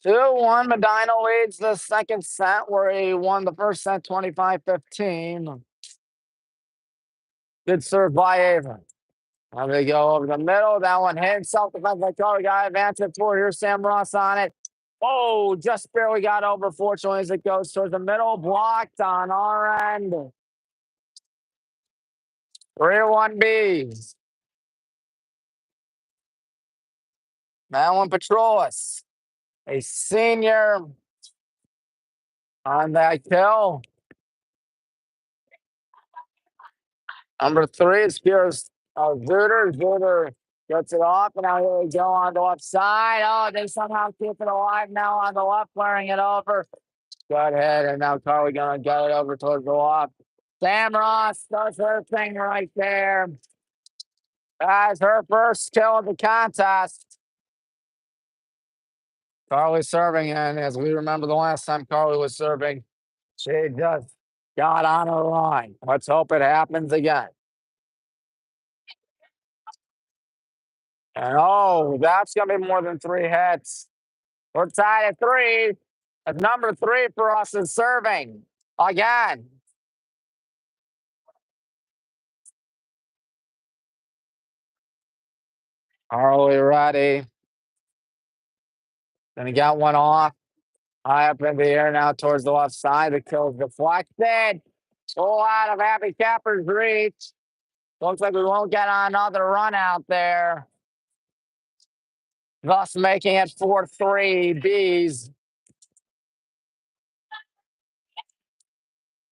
2-1. Medina leads the second set where he won the first set 25-15. Good serve by Ava. Now they go over the middle. That one hit self-defense by Carly. Guy advancing for here. Sam Ross on it. Oh, just barely got over, fortunately, as it goes towards the middle. Blocked on our end. 3-1 Bees. Madeline Petrolis, a senior on that kill. Number 3 is Pierce Zuder. Zuder gets it off, and now here we go on the left side. Oh, they somehow keep it alive now on the left, flaring it over. Good hit, and now Carly going to get it over towards the left. Sam Ross does her thing right there. That's her first kill of the contest. Carly serving, and as we remember the last time Carly was serving, she just got on her line. Let's hope it happens again. And oh, that's going to be more than 3 hits. We're tied at 3. That's number 3 for us is serving again. Are we ready? Then he got one off. High up in the air now towards the left side. The kill's deflected. Full out of Happy Capper's reach. Looks like we won't get another run out there. Thus making it 4-3 Bees.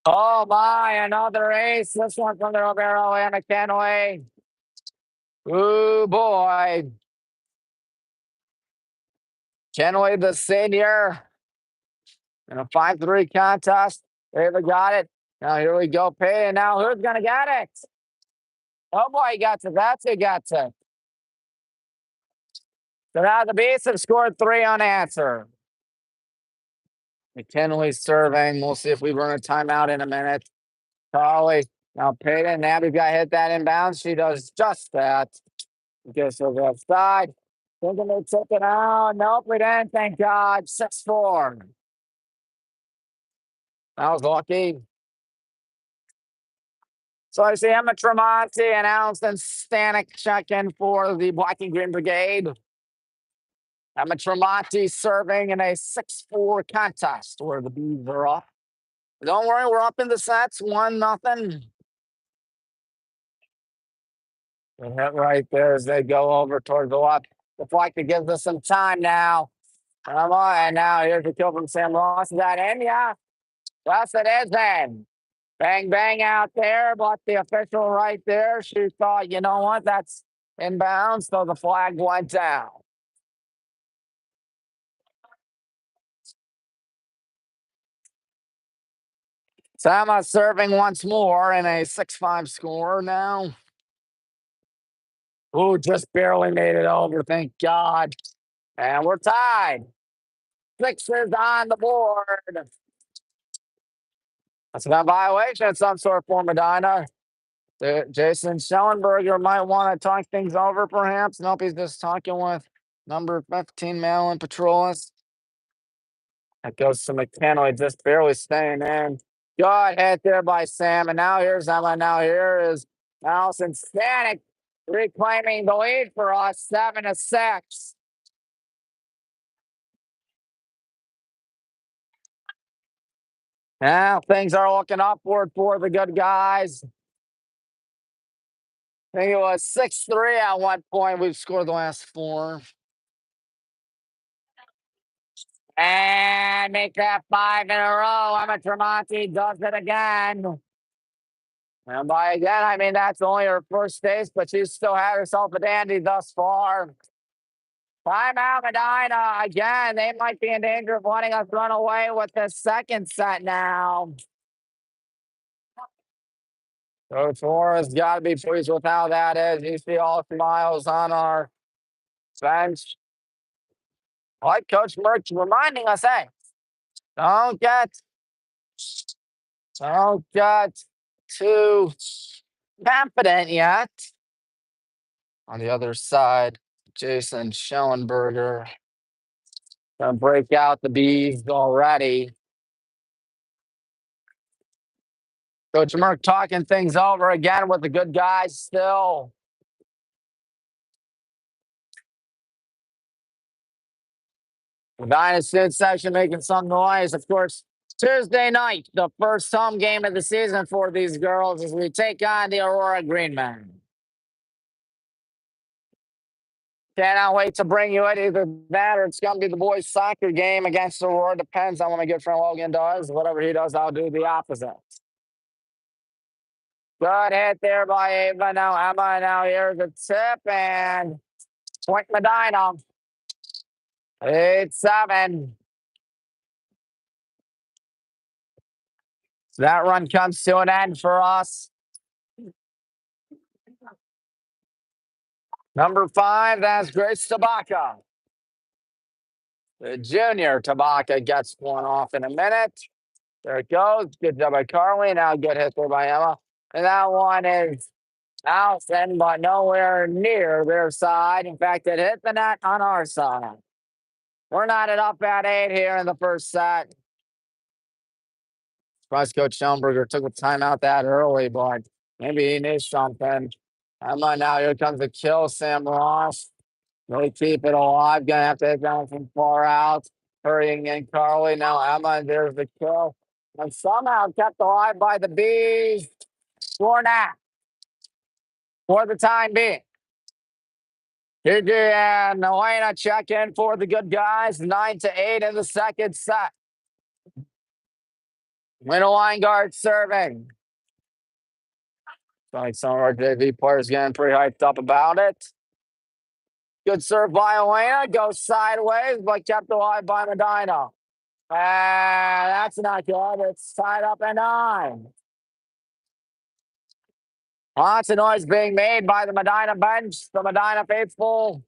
Oh my, another ace. This one from the Romero and a Kenway. Ooh boy. Kenway the senior in a 5-3 contest. David got it. Now here we go. Pay. And now who's gonna get it? Oh boy, he got it. That's who got it. So now the Bees have scored 3 unanswered. McKinley serving. We'll see if we run a timeout in a minute. Carly. Now Peyton. Nabby got hit that inbounds. She does just that. Gets to the left side. Thinking they took it out. Nope, we didn't. Thank God. 6-4. That was lucky. So I see Emma Tremonti and Allison Stanek check in for the Black and Green Brigade. Emma Tremonti serving in a 6-4 contest where the Bees are up. Don't worry, we're up in the sets, 1-0. The hit right there as they go over towards the left. The flight that gives us some time now. Come on, and now here's the kill from Sam Ross. Is that in? Yeah. Yes, it is in. Bang, bang out there, but the official right there, she thought, you know what, that's inbounds, so the flag went down. Sama serving once more in a 6-5 score now. Ooh, just barely made it over, thank God. And we're tied. 6 is on the board. That's a violation of some sort for Medina. Jason Schellenberger might want to talk things over, perhaps. Nope, he's just talking with number 15, Malin Petrolis. That goes to McKenna, just barely staying in. Good hit there by Sam. And now here's Emma. Now here is Allison Stanek reclaiming the lead for us, 7-6. Now things are looking upward for the good guys. I think it was 6-3 at one point. We've scored the last 4. And make that 5 in a row. Emma Tremonti does it again. And by again, I mean that's only her first taste, but she's still had herself a dandy thus far. Timeout, Medina. Again, they might be in danger of letting us run away with the second set now. Coach Flores got to be pleased with how that is. You see all smiles on our bench. Like Coach Merch reminding us, hey, don't get too confident yet. On the other side, Jason Schellenberger gonna break out the Bees already. Coach Merck talking things over again with the good guys still. The Dynasty section making some noise. Of course, Tuesday night, the first home game of the season for these girls as we take on the Aurora Greenmen. Cannot wait to bring you it. Either that or it's going to be the boys' soccer game against Aurora. Depends on what my good friend Logan does. Whatever he does, I'll do the opposite. Good hit there by Ava. Now Emma. Now here's the tip and point Medina. 8-7. So that run comes to an end for us. Number 5, that's Grace Tabaka. The junior Tabaka gets one off in a minute. There it goes. Good job by Carly. Now good hit there by Emma. And that one is Allison, but nowhere near their side. In fact, it hit the net on our side. We're not up at 8 here in the first set. Plus, Coach Schellenberger took a timeout that early, but maybe he needs something. Emma, now here comes the kill. Sam Ross. Really keep it alive. Gonna have to hit down from far out. Hurrying in Carly. Now Emma, there's the kill. And somehow kept alive by the Bees. Hornets for the time being. Gigi and Elena check in for the good guys. 9-8 in the second set. Winter Weingart serving. Like some of our JV players getting pretty hyped up about it. Good serve by Elena. Goes sideways, but kept alive by Medina. And that's not good. It's tied up at 9. Lots of noise being made by the Medina bench. The Medina faithful.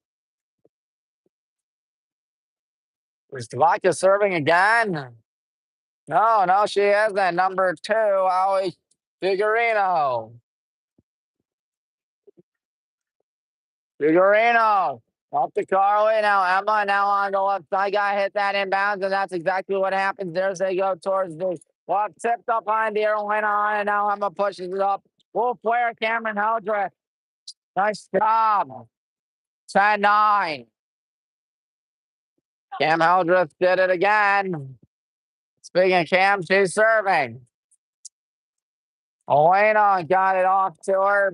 Is Tabaka serving again? No, she isn't. Number 2, Ali Figurino. Figurino. Up to Carly. Now Emma. Now on the left side. Guy hit that inbounds, and that's exactly what happens. There's they go towards the left. Tipped up behind the air. Went on, and now Emma pushes it up. Wolf player Cameron Heldreth. Nice job. 10-9. Cam Heldreth did it again. Speaking of Cam, she's serving. Elena got it off to her.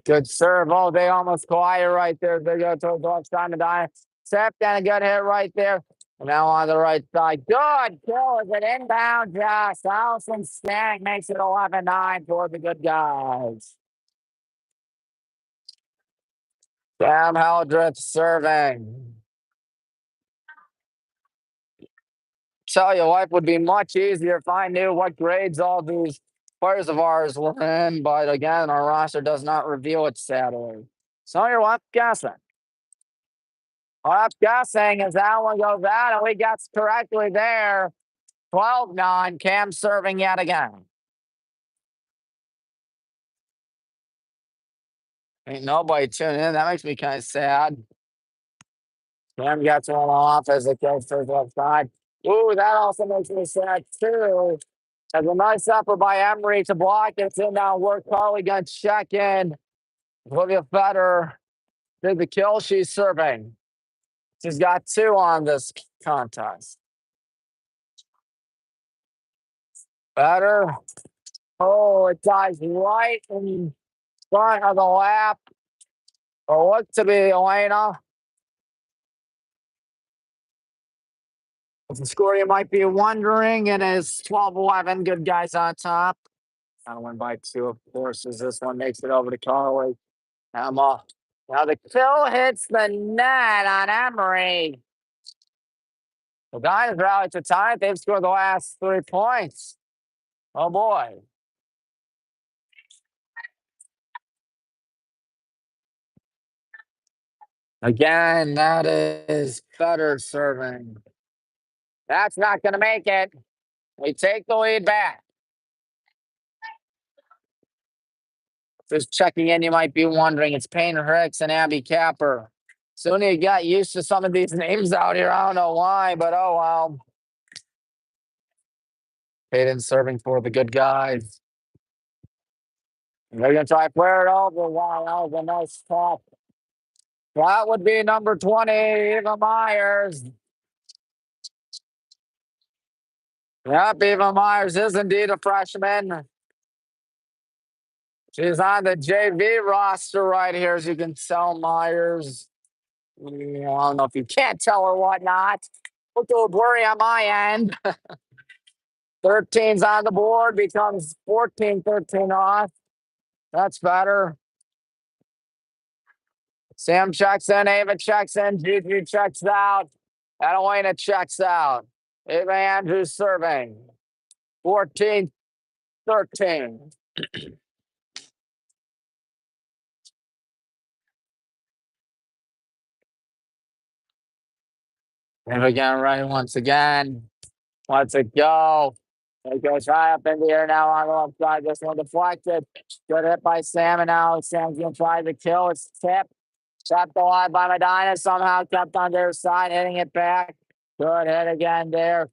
Good serve. Oh, they almost quiet right there. They go towards the left side of the Step and a good hit right there. And now on the right side. Good kill. Is it inbound? Yes. Allison Stank makes it 11-9 for the good guys. Cam Heldreth serving. Tell you, life would be much easier if I knew what grades all these players of ours were in. But again, our roster does not reveal it, sadly. So you're left guessing. Left guessing as that one goes out, and we got correctly there. 12-9. Cam serving yet again. Ain't nobody tuning in. That makes me kind of sad. Cam gets one off as it goes to the left side. Ooh, that also makes me sad too. As a nice effort by Emery to block it. In now, work Carly gonna check in. Olivia Fetter did the kill. She's serving. She's got 2 on this contest. Fetter. Oh, it dies right in front of the lap. Or look to be Elena. The score you might be wondering, it is 12-11. Good guys on top. Gotta win by 2, of course, as this one makes it over to Carly. Emma. Now the kill hits the net on Emery. The guys rallied to tie it. They've scored the last 3 points. Oh boy. Again, that is Fetter serving. That's not going to make it. We take the lead back. Just checking in, you might be wondering, it's Painter Hicks and Abby Capper. Soon you got used to some of these names out here. I don't know why, but oh well. Payton serving for the good guys. They're going to try to flare it over. Wow, that was a nice top. That would be number 20, Eva Myers. Yep, Eva Myers is indeed a freshman. She's on the JV roster right here, as you can tell, Myers. I don't know if you can't tell or whatnot. Look a little blurry on my end. 13's on the board, becomes 14, 13 off. That's better. Sam checks in, Ava checks in, Gigi checks out, Adelina checks out. Ava Andrews serving. 14, 13. And again, right once again. Let's it go. It goes high up in the air now on the left side. This one deflected. Good hit by Sam, and now Sam's going to try the kill. It's tipped. Tapped alive by Medina. Somehow kept on their side, hitting it back. Good hit again there.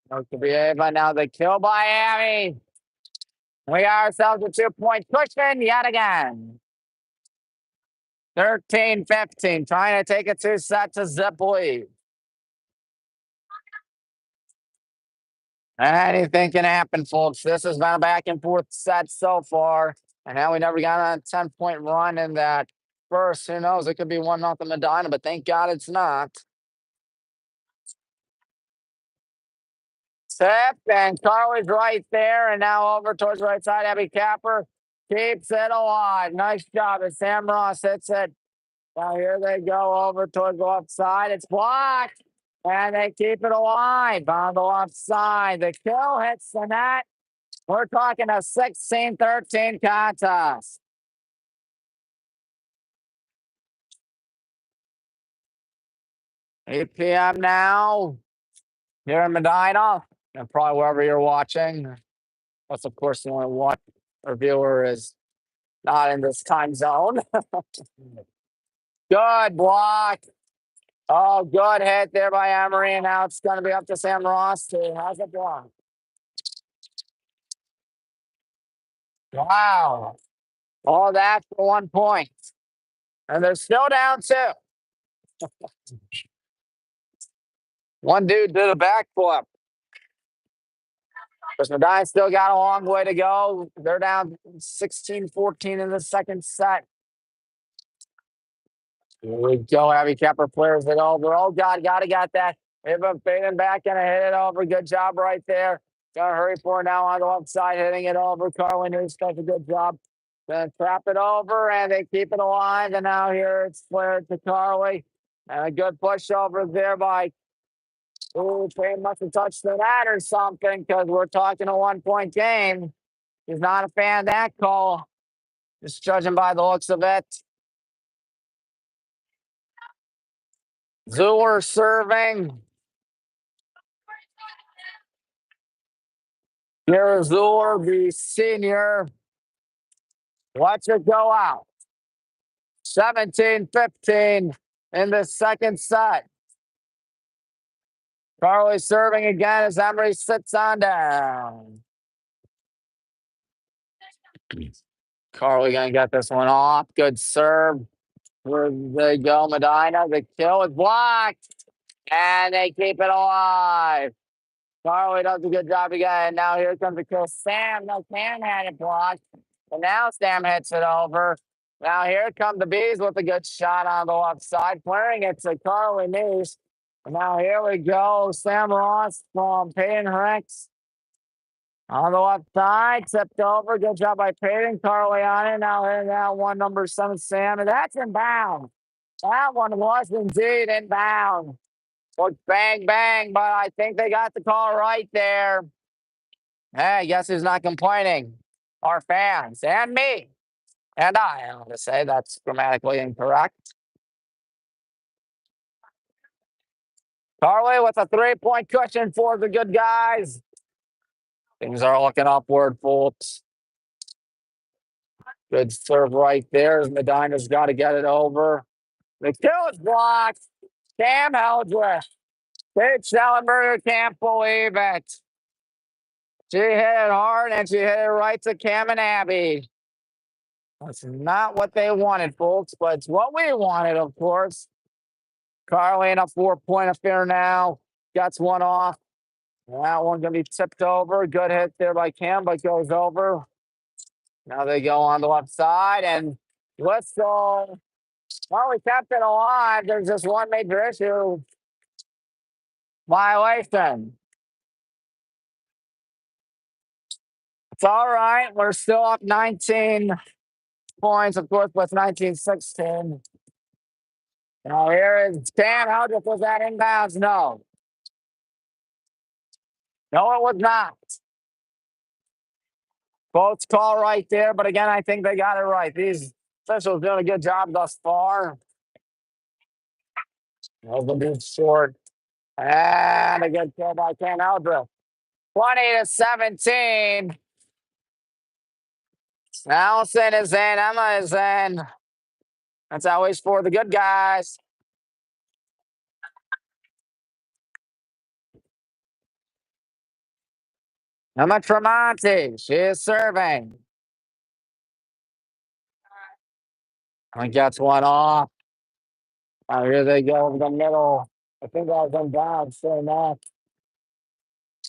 No to be able now the kill by Abby. We got ourselves a 2-point cushion yet again. 13-15, trying to take a 2-set to zip lead. Anything can happen, folks. This has been a back and forth set so far. And now we never got on a 10-point run in that first. Who knows? It could be 1-0 Medina, but thank God it's not. Tip, and Carly's right there, and now over towards the right side. Abby Capper keeps it alive. Nice job as Sam Ross hits it. Now here they go over towards the left side. It's blocked, and they keep it alive on the left side. The kill hits the net. We're talking a 16-13 contest. 8 p.m. now here in Medina, and probably wherever you're watching. That's, of course, the only one our viewer is not in this time zone. Good block. Oh, good hit there by Emery. And now it's going to be up to Sam Ross to how's it block. Wow. All that for 1 point. And they're still down 2. One dude did a backflip. But Medina still got a long way to go. They're down 16-14 in the second set. Here we go. Abby Kepper flares it over. Oh, God, got that. Ava fading back and hit it over. Good job right there. Gonna hurry for it now on the left side, hitting it over. Carly News does a good job. Gonna trap it over, and they keep it alive. And now here it's flared to Carly. And a good push over there by Payne must have touched the net or something because we're talking a 1-point game. He's not a fan of that call, just judging by the looks of it. Zuller serving. Here's Zuller, the senior. Watch it go out. 17-15 in the second set. Carly serving again as Emery sits on down. Carly gonna get this one off. Good serve. Where they go, Medina. The kill is blocked. And they keep it alive. Carly does a good job again. Now here comes the kill. Sam. No, Sam had it blocked. And now Sam hits it over. Now here come the Bees with a good shot on the left side. Flaring it to Carly Neese. And now here we go. Sam Ross from Peyton Rex. On the left side, tipped over. Good job by Peyton. Carly on it. Now hitting that one, number 7, Sam. And that's inbound. That one was indeed inbound. Look, bang, bang. But I think they got the call right there. Hey, guess who's not complaining? Our fans and me. And I want to say that's grammatically incorrect. Carly with a 3-point cushion for the good guys. Things are looking upward, folks. Good serve right there. Medina's got to get it over. The kill is blocked. Cam Eldridge. Kate Schellenberger can't believe it. She hit it hard, and she hit it right to Cam and Abby. That's not what they wanted, folks, but it's what we wanted, of course. Carly in a 4-point affair now. Gets one off. That one going to be tipped over. Good hit there by Cam, but goes over. Now they go on the left side, and whistle. Well, we kept it alive. There's just one major issue. Violation. It's all right. We're still up 19 points, of course, with 19-16. Now here is Cam. How was that inbounds? No. No, it was not. Both call right there, but again, I think they got it right. These officials doing a good job thus far. That was a good short. And a good kill by Cam Eldridge. 20-17. Allison is in. Emma is in. That's always for the good guys. Emma Tremonti. She is serving. I think that's one off. Oh, here they go over the middle. I think that was inbound. Still enough.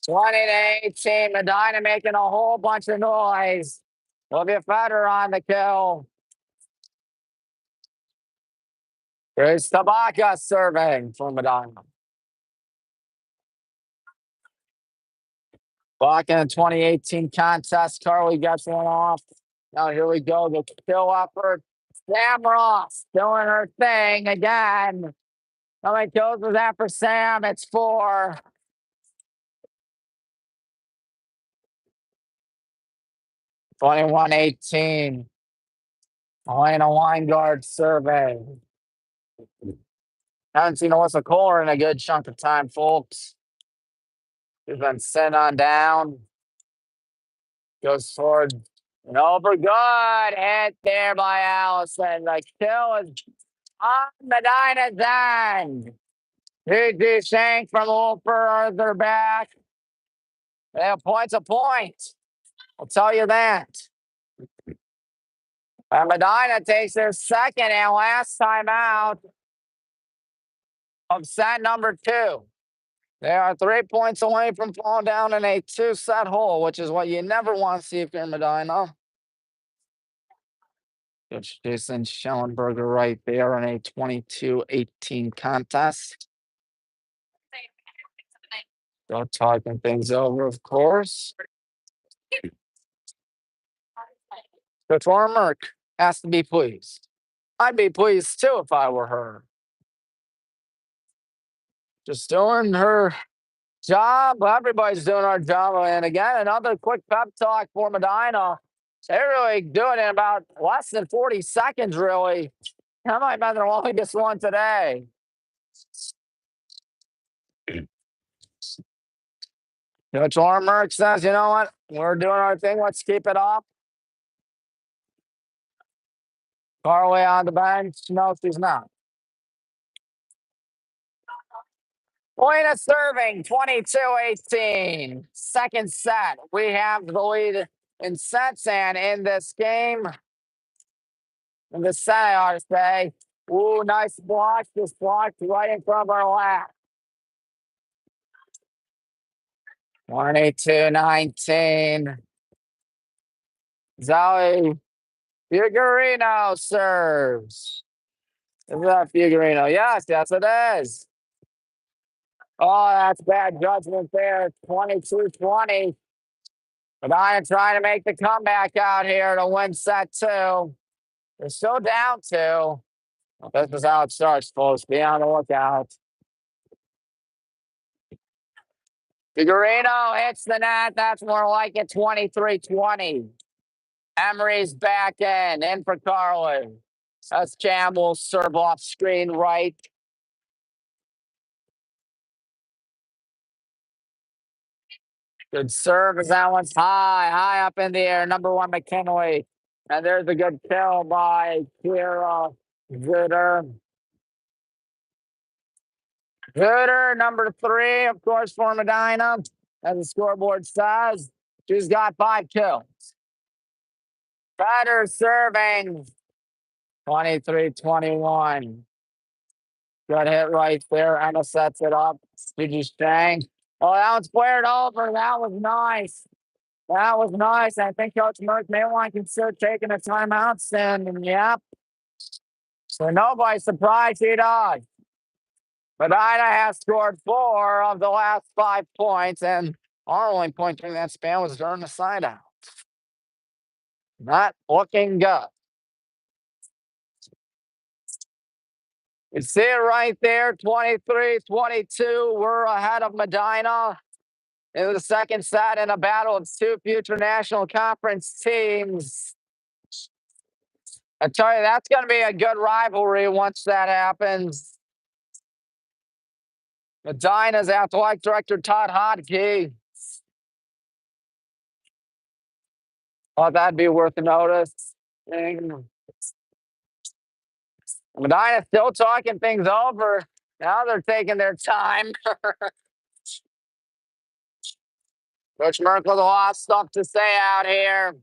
20-18. Medina making a whole bunch of noise. Olivia Feder on the kill. Here's Tabaka serving for Medina. Back in the 2018 contest, Carly gets one off. Now here we go. The kill effort. Sam Ross doing her thing again. How many kills was that for Sam? It's 4. 21-18. Elena Weingart survey. Haven't seen Alyssa Kohler in a good chunk of time, folks. She's been sent on down. Goes toward an over. Good hit there by Allison. The kill is on Medina's end. Gigi Shank from a little further back. They have points a point. I'll tell you that. And Medina takes their second and last time out of set number 2. They are 3 points away from falling down in a 2-set hole, which is what you never want to see if you're Medina. Coach Jason Schellenberger right there in a 22-18 contest. Still talking things over, of course. Coach Warmerk has to be pleased. I'd be pleased too if I were her. Just doing her job. Everybody's doing our job. And again, another quick pep talk for Medina. They're really doing it in about less than 40 seconds, really. That might be the longest one today. Coach Warmerk says, you know what? We're doing our thing. Let's keep it up. Carly on the bench. No, she's not. Point of serving, 22-18. Second set. We have the lead in sets and in this game. In the set, I ought to say. Ooh, nice block. Just blocked right in front of our lap. 22-19. Zoe Figueroa serves. Is that Figueroa? Yes, it is. Oh, that's bad judgment there. 22-20. Medina trying to make the comeback out here to win set 2. They're still down 2. This is how it starts, folks. Be on the lookout. Figueroa hits the net. That's more like it. 23-20. Emery's back in for Carlin. That's Campbell serve off screen right. Good serve as that one's high up in the air. Number 1, McKinley. And there's a good kill by Kira Gooder. Gooder, number 3, of course, for Medina. As the scoreboard says, she's got 5 kills. Feder serving 23-21. Good hit right there. Emma sets it up. Gigi Stang. Oh, that one's flared over. That was nice. That was nice. I think Coach Merck may want to consider taking a timeout soon. And yep. So nobody's surprised he does. Medina has scored 4 of the last 5 points, and our only point during that span was during the side out. Not looking good. You see it right there, 23-22. We're ahead of Medina in the second set in a battle of 2 future national conference teams. I tell you, that's going to be a good rivalry once that happens. Medina's athletic director, Todd Hodge, Thought that'd be worth a notice. Medina still talking things over. Now they're taking their time. Coach Merkel's a lot of stuff to say out here.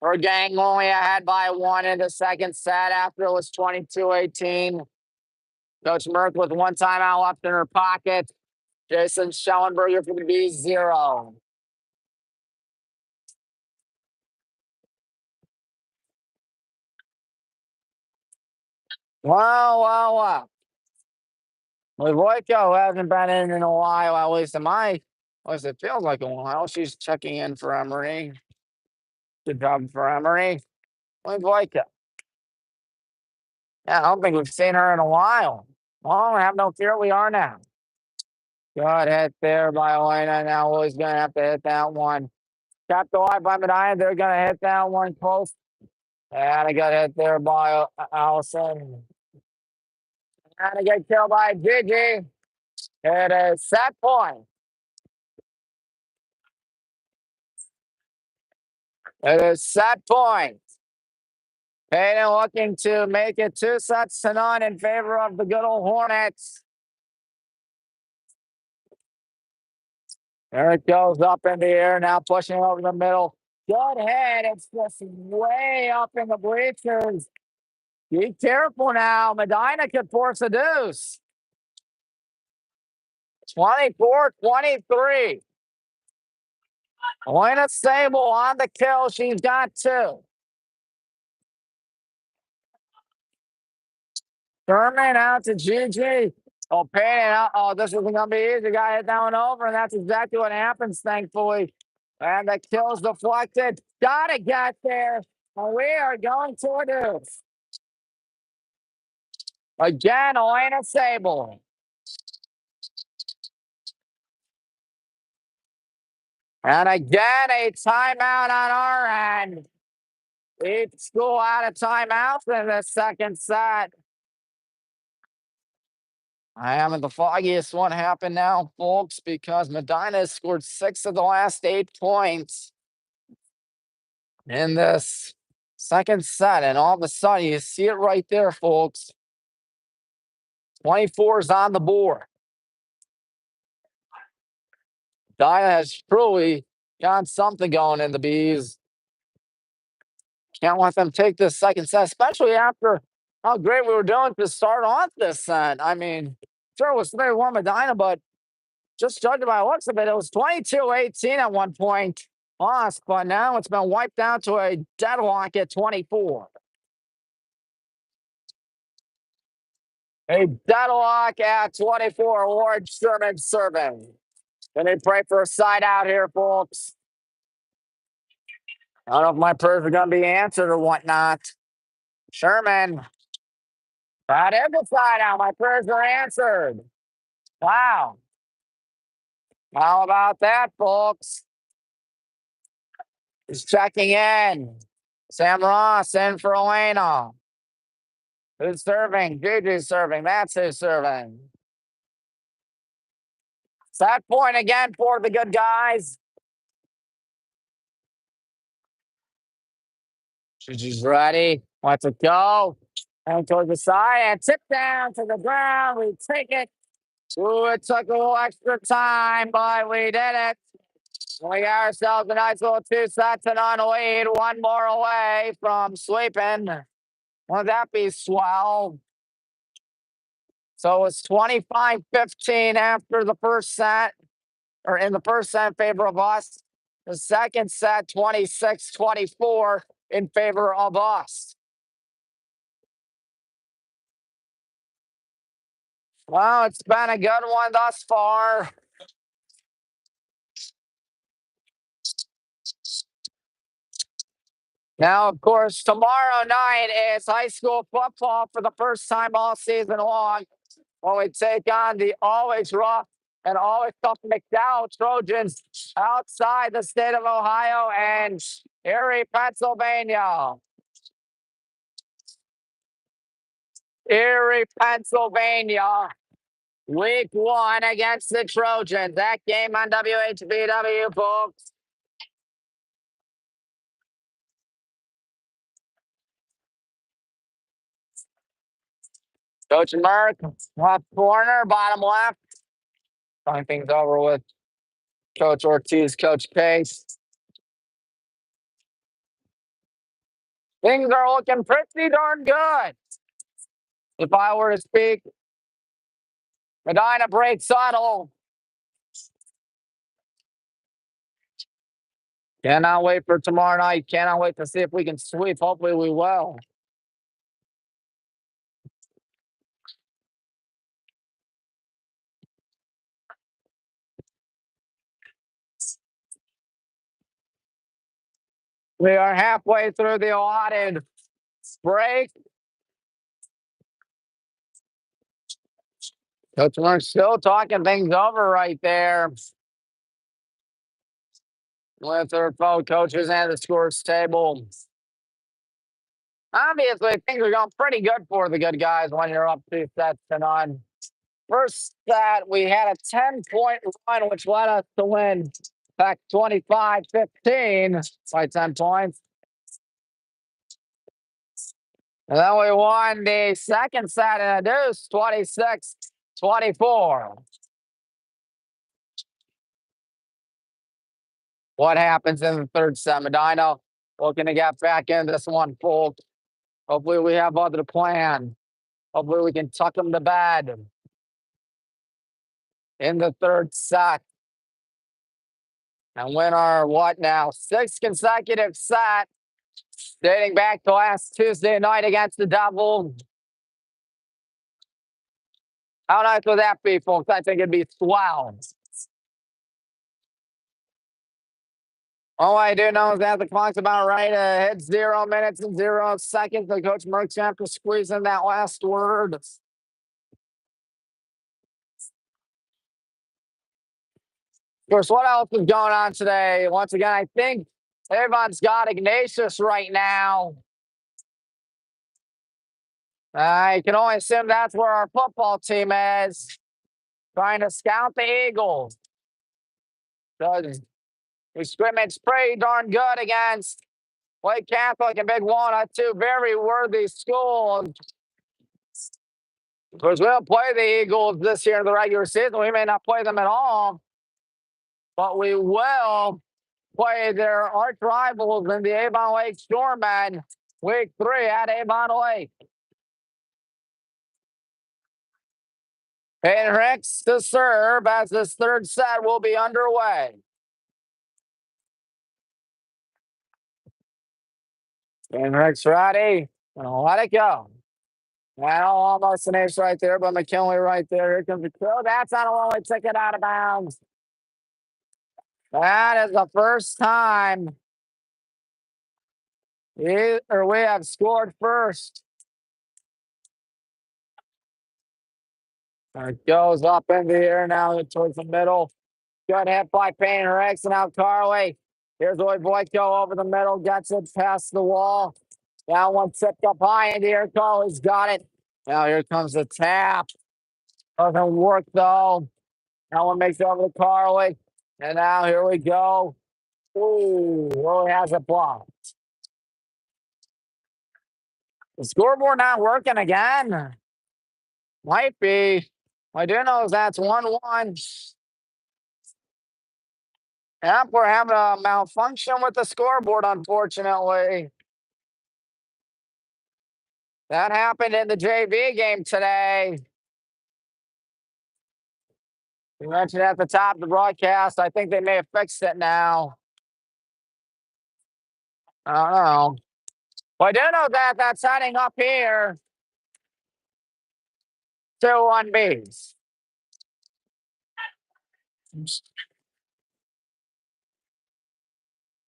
Her gang only ahead by 1 in the second set after it was 22-18. Coach Merkel with 1 timeout left in her pocket. Jason Schellenberger for the Bees, 0. Wow. Levoyko hasn't been in a while, at least it feels like a while. She's checking in for Emery. Good job for Emery. Levoyko. Yeah, I don't think we've seen her in a while. Well, have no fear, we are now. Good hit there by Elena. Now Willie's going to have to hit that one. Tapped wide by Medina. They're going to hit that one close. And I got hit there by Allison. And I get killed by Gigi. It is set point. It is set point. Payton looking to make it 2-0 in favor of the good old Hornets. There it goes up in the air, now pushing over the middle. Good head. It's just way up in the bleachers. Be careful now. Medina could force a deuce. 24-23. Elena Sable on the kill. She's got 2. Sherman out to Gigi. Oh, Payton out. Oh, this isn't going to be easy. Got hit that one over, and that's exactly what happens, thankfully. And the kill's deflected. Gotta get there. And we are going to a deuce. Again, Elena Sable. And again, a timeout on our end. Each school out of timeouts in the second set. I am the foggiest one happened now, folks, because Medina has scored 6 of the last 8 points in this second set. And all of a sudden, you see it right there, folks. 24 is on the board. Medina has truly got something going in the Bees. Can't let them take this second set, especially after how great we were doing to start off this set. I mean, sure, it was 3-1 Medina, but just judging by the looks of it, it was 22-18 at one point lost, but now it's been wiped down to a deadlock at 24. A deadlock at 24. Lord Sherman serving. Can they pray for a side out here, folks? I don't know if my prayers are going to be answered or whatnot. Sherman. That is a side out. My prayers are answered. Wow. How about that, folks? He's checking in. Sam Ross in for Elena. Who's serving? Gigi's serving. That's who's serving. Set point again for the good guys. Gigi's ready. Let's go. And towards the side and tip down to the ground. We take it. Ooh, it took a little extra time, but we did it. We got ourselves a nice little 2-0 lead. One more away from sweeping. Wouldn't that be swell? So it's 25-15 after the first set, or in the first set in favor of us. The second set, 26-24 in favor of us. Well, it's been a good one thus far. Now, of course, tomorrow night is high school football for the first time all season long, when we take on the always rough and always tough McDowell Trojans outside the state of Ohio and Erie, Pennsylvania. Erie, Pennsylvania. Week 1 against the Trojans. That game on WHBW, folks. Coach Merck, left corner, bottom left. Talking things over with Coach Ortiz, Coach Case. Things are looking pretty darn good. If I were to speak, Medina breaks subtle. Cannot wait for tomorrow night. Cannot wait to see if we can sweep. Hopefully we will. We are halfway through the allotted break. Coach Merck's still talking things over right there with their fellow coaches and the scores table. Obviously, things are going pretty good for the good guys when you're up 2-0. First set, we had a 10-point run, which led us to win back 25-15 by 10 points. And then we won the second set in a deuce, 26-24. What happens in the third set? Medina looking to get back in this one, folks. Hopefully we have other plan. Hopefully we can tuck them to bed in the third set. And win our what now? 6th consecutive set, dating back to last Tuesday night against the Devils. How nice would that be, folks? I think it'd be swell. All I do know is that the clock's about right to hit 0 minutes and 0 seconds. The Coach Merck's have to squeeze in that last word. Of course, what else is going on today? Once again, I think everyone's got Ignatius right now. I can only assume that's where our football team is, trying to scout the Eagles. So we scrimmaged pretty darn good against Lake Catholic and Big Walnut, two very worthy schools. Of course, we don't play the Eagles this year in the regular season. We may not play them at all, but we will play their arch rivals in the Avon Lake Shoremen week 3 at Avon Lake. Peyton Hicks to serve as this third set will be underway. Peyton Hicks ready. And let it go. Well, almost an ace right there, but McKinley right there. Here comes the kill. That's on a lonely ticket out of bounds. That is the first time we have scored first. It goes up in the air now towards the middle. Good hit by Payne Rex and out Carly. Here's Roy Boyko over the middle, gets it past the wall. That one tipped up high in the air. Carly's got it. Now here comes the tap. Doesn't work though. That one makes it over to Carly. And now here we go. Ooh, Roy has it blocked. The scoreboard not working again. Might be. I do know that's 1-1. Yep, we're having a malfunction with the scoreboard, unfortunately. That happened in the JV game today. We mentioned at the top of the broadcast. I think they may have fixed it now. I don't know. Well, I do know that that's heading up here to 1Bs.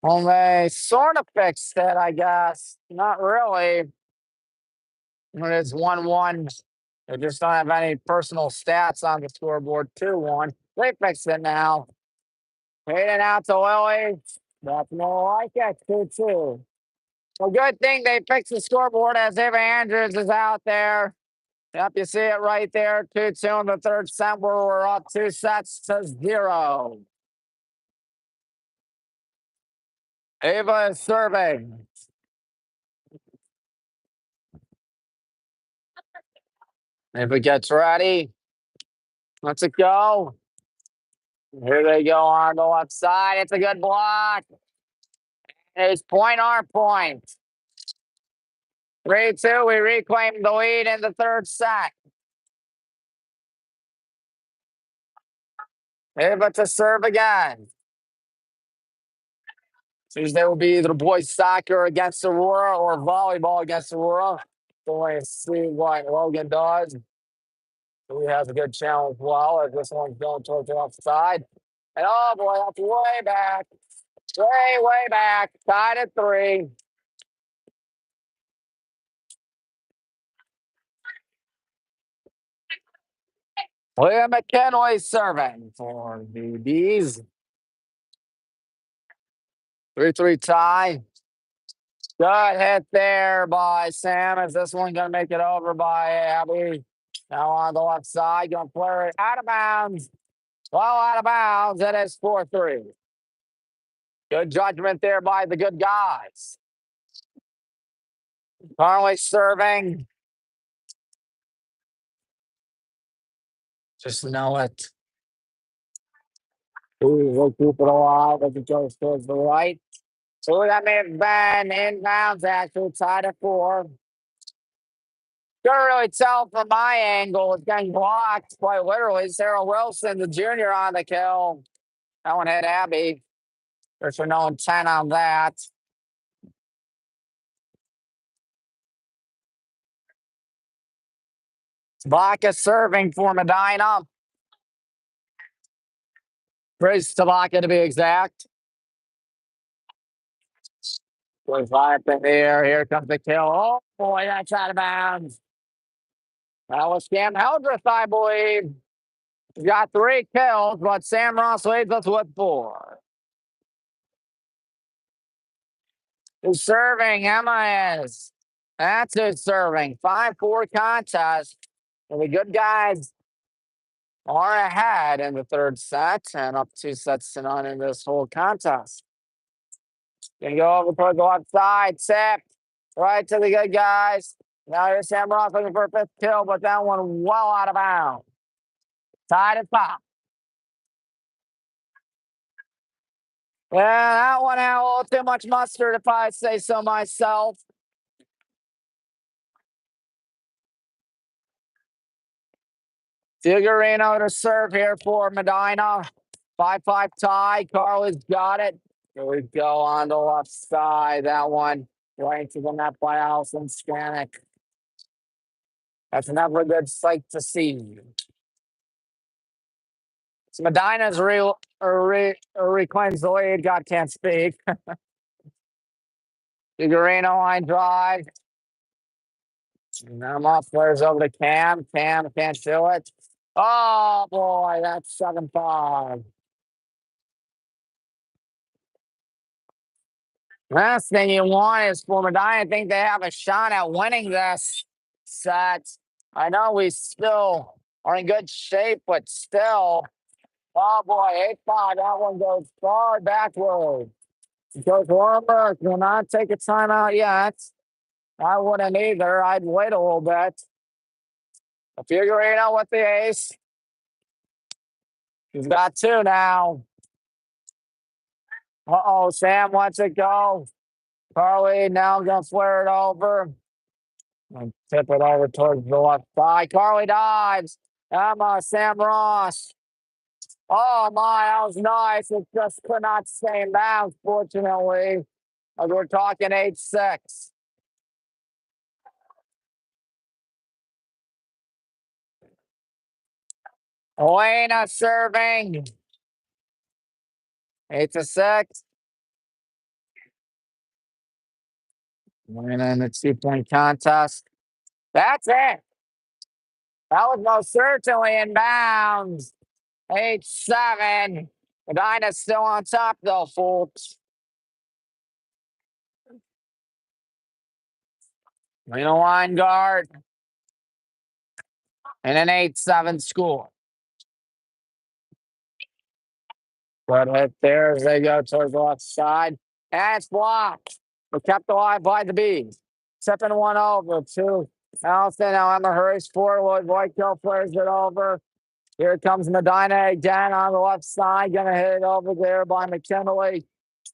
Well, they sort of fixed it, I guess. Not really. When it's 1-1, they just don't have any personal stats on the scoreboard. 2-1. They fixed it now. Hayden out to Lily. That's more like it. 2-2. Well, good thing they fixed the scoreboard as Ava Andrews is out there. Yep, you see it right there. 2-2 in the third set where we're up 2-0. Ava is serving. If it gets ready, let's it go. Here they go on the left side. It's a good block. It's point our point. 3-2. We reclaim the lead in the third set. Able to serve again. Tuesday will be either boys soccer against Aurora or volleyball against Aurora. So we'll see what Logan does. He has a good challenge as well as this one's going towards the offside. And oh boy, that's way back. Way back. Tied at 3. William McKinley serving for the Bees. 3-3 tie. Good hit there by Sam. Is this one going to make it over by Abby? Now on the left side, going to play it out of bounds. Well, out of bounds. It is 4-3. Good judgment there by the good guys. Carly serving. Just know it. Ooh, we'll keep it alive as it goes towards the right. So that may have been inbounds, actually, tied at 4. Couldn't really tell from my angle. It's getting blocked quite literally. Sarah Wilson, the junior, on the kill. That one hit Abby. There's no intent on that. Tabaka serving for Medina. Grace Tabaka to be exact. 25 in the air. Here comes the kill. Oh boy, that's out of bounds. That was Cam Heldreth, I believe. He's got 3 kills, but Sam Ross leads us with 4. Who's serving? Emma is. That's who's serving. 5-4 contest. And the good guys are ahead in the third set and up 2 sets to none in this whole contest. Gonna go over towards the left side. Tip. Right to the good guys. Now here's Sam Ross looking for a 5th kill, but that one well out of bounds. Tied at 5. Yeah, that one had a little too much mustard, if I say so myself. Figueroa to serve here for Medina. 5-5 tie. Carly's got it. Here we go on the left side. That one right to the net by Allison Stanek. That's never a good sight to see. So Medina's reclaims the lead. God can't speak. Figueroa line drive. Now off players over to Cam. Cam can't do it. Oh boy, that's 7-5. Last thing you want is for Medina. I think they have a shot at winning this set. I know we still are in good shape, but still. Oh boy, 8-5. That one goes far backward. Coach Warburg will not take a timeout yet. I wouldn't either. I'd wait a little bit. Figueroa with the ace. He's got 2 now. Uh-oh, Sam wants it go. Carly now going to flare it over. And tip it over towards the left side. Carly dives. Emma, Sam Ross. Oh, my, that was nice. It just could not stay in bounds, fortunately. As we're talking 8-6. Elena serving. 8-6. Elena in the 2-point contest. That's it. That was most certainly in bounds. 8-7. Medina's still on top, though, folks. Lena line guard. And an 8-7 score. Good hit there as they go towards the left side. And it's blocked. But kept alive by the Bees. Tipping one over to Allison now Emma hurries forward. Voico flares it over. Here comes Medina again on the left side. Gonna hit it over there by McKinley.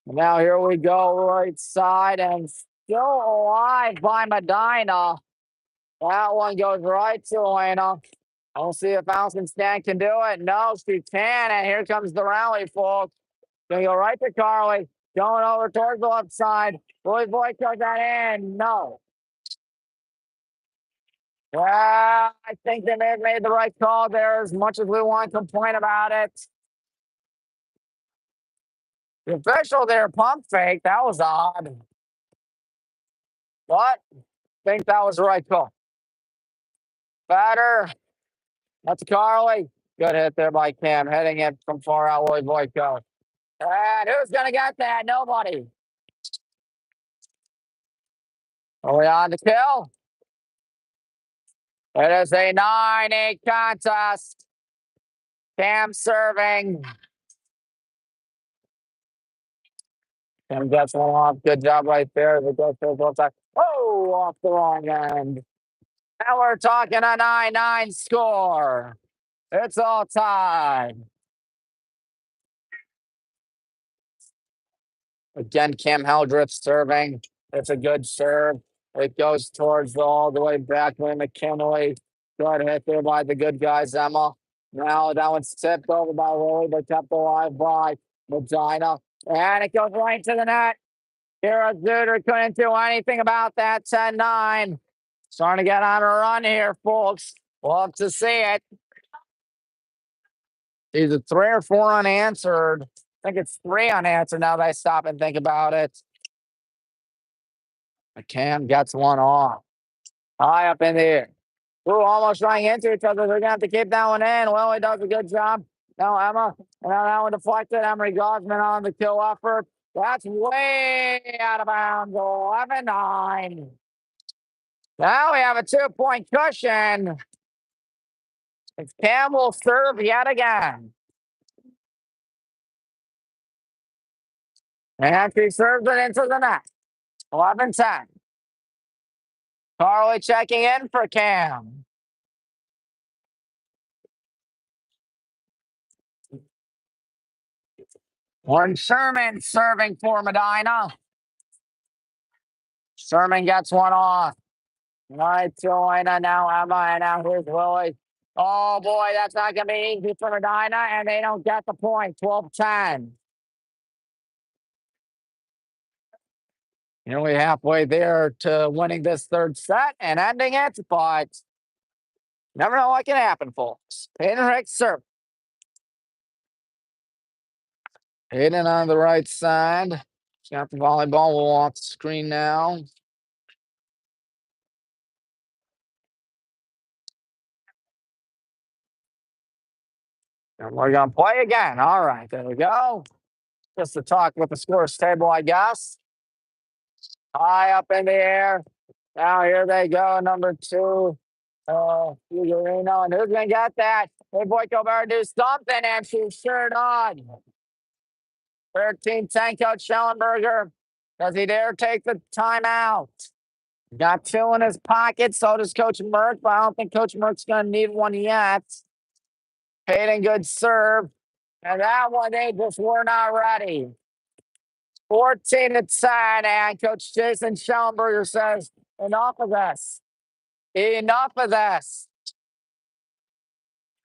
Now here we go, right side, and still alive by Medina. That one goes right to Elena. We'll see if Allison Stan can do it. No, she can, and here comes the rally, folks. Gonna go right to Carly. Going over towards the left side. Boy took that in. No. Well, I think they may have made the right call there, as much as we want to complain about it. The official there pump fake. That was odd. But I think that was the right call. Batter. That's Carly. Good hit there by Cam, heading it from far out where Voico. And who's going to get that? Nobody. Are we on the kill? It is a 9-8 contest. Cam serving. Cam gets one off. Good job right there. Oh, off the wrong end. Now we're talking a 9-9 score. It's all tied. Again, Cam Heldriff serving. It's a good serve. It goes towards all the way back by McKinley. Good hit there by the good guys, Emma. Now that one's tipped over by Lily, but kept alive by Medina. And it goes right to the net. Kira Zuder couldn't do anything about that. 10-9. Starting to get on a run here, folks. We'll have to see it. Either 3 or 4 unanswered. I think it's 3 unanswered now that I stop and think about it. McCann gets one off. High up in the air. Ooh, almost running into each other. They're going to have to keep that one in. Well, he does a good job. Now Emma. And now that one deflected. Emery Gosman on the kill effort. That's way out of bounds. 11-9. Now we have a 2-point cushion. It's Cam will serve yet again. And she serves it into the net. 11-10. Carly checking in for Cam. Warren Sherman serving for Medina. Sherman gets one off. Right to Elena, now Emma, and now here's Willie. Oh boy, that's not going to be easy for Medina, and they don't get the point. 12-10. Nearly halfway there to winning this third set and ending it, but never know what can happen, folks. Peyton Rick serve. Hayden on the right side. Got the volleyball off the screen now. And we're going to play again. All right, there we go. Just to talk with the scores table, I guess. High up in the air. Now here they go, number 2. Figueroa. And who's going to get that? Hey, Boyko better do something, and she sure does. 13-10 Coach Schellenberger. Does he dare take the timeout? Got 2 in his pocket, so does Coach Merck, but I don't think Coach Merck's going to need one yet. Hayden, good serve. And that one, they just were not ready. 14-10, and Coach Jason Schellenberger says, enough of this. Enough of this.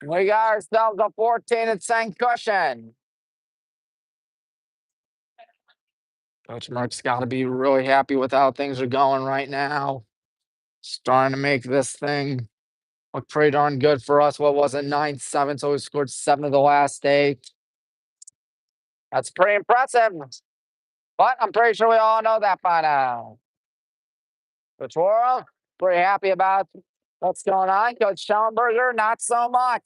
We got ourselves a 14-10 cushion. Coach Merck's got to be really happy with how things are going right now. Starting to make this thing look pretty darn good for us. What was it, 9-7? So we scored 7 of the last 8. That's pretty impressive. But I'm pretty sure we all know that by now. Coach Worrell, pretty happy about what's going on. Coach Schellenberger, not so much.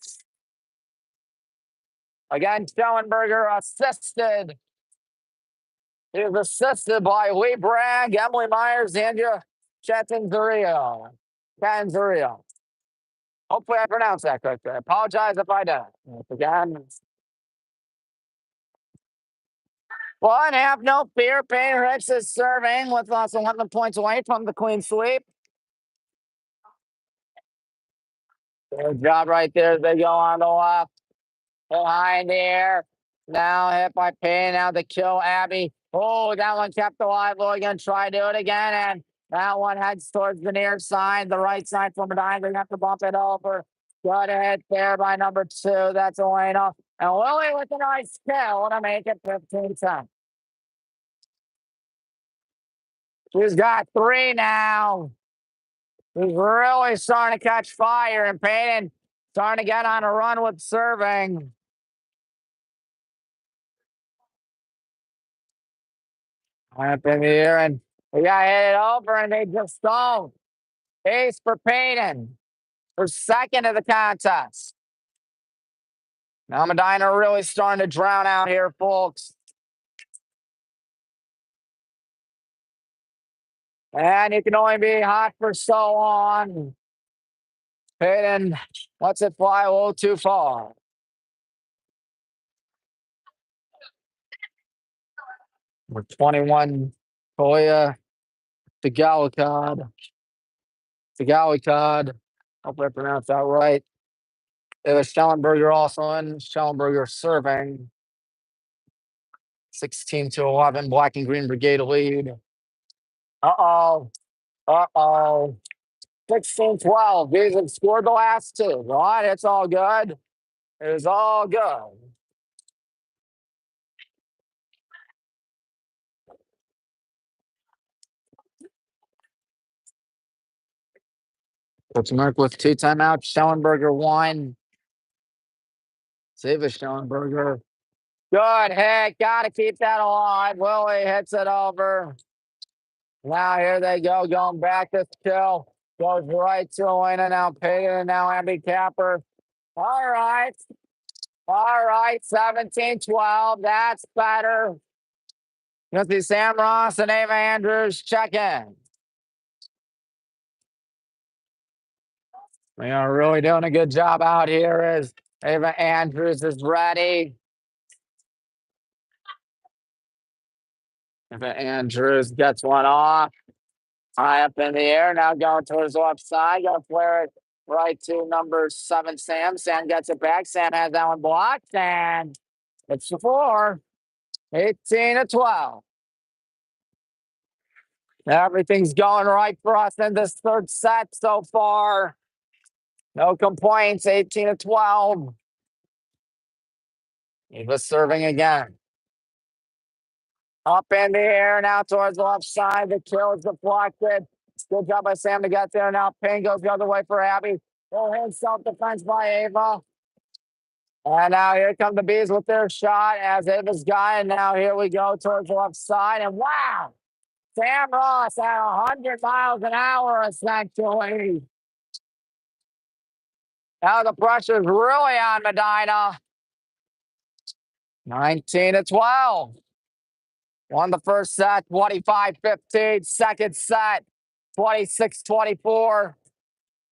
Again, Schellenberger assisted. He was assisted by Lee Bragg, Emily Myers, Andrea Catanzaro. Hopefully I pronounced that correctly. I apologize if I don't. Again. Well, and have no fear. Payne Ricks is serving with us 11 points away from the clean sweep. Good job right there as they go on the left. Behind the air. Now hit by Payne. Now the kill, Abby. Oh, that one kept alive. Logan try to do it again. And that one heads towards the near side, the right side for Medina. They're going to have to bump it over. Good hit there by number 2. That's Elena. And Lily with a nice kill to make it 15-10. She's got 3 now. She's really starting to catch fire. And Payton starting to get on a run with serving. Up in the air, and we got hit it over, and they just don't. Ace for Payton for second of the contest. Now Medina really starting to drown out here, folks. And you can only be hot for so long. Payton lets it fly a little too far. With 21, Koya Tagalikad. Hopefully I pronounced that right. There's Schellenberger also in. Schellenberger serving. 16-11, Black and Green Brigade lead. Uh-oh. 16-12. These have scored the last 2. Right? It's all good. It's all good. Coach Merck with 2 timeouts. Schellenberger 1. Save a Schellenberger. Good hit. Got to keep that alive. Willie hits it over. Now here they go. Going back to kill. Goes right to Elena. Now Payton and now Abby Capper. All right. 17-12. That's better. You see Sam Ross and Ava Andrews check in. We are really doing a good job out here as Ava Andrews is ready. Ava Andrews gets one off. High up in the air. Now going towards the left side. Going to flare it right to number 7, Sam. Sam gets it back. Sam has that one blocked. And it's the 4. 18-12. Everything's going right for us in this third set so far. No complaints. 18-12. Eva serving again. Up in the air now towards the left side. The kill is deflected. Good job by Sam to get there. Now Payne goes the other way for Abby. Full hand self-defense by Ava. And now here come the Bees with their shot as Ava's got it. Now here we go towards the left side. And wow! Sam Ross at 100 miles an hour, essentially. Now the pressure's really on Medina. 19-12. Won the first set, 25-15. Second set, 26-24.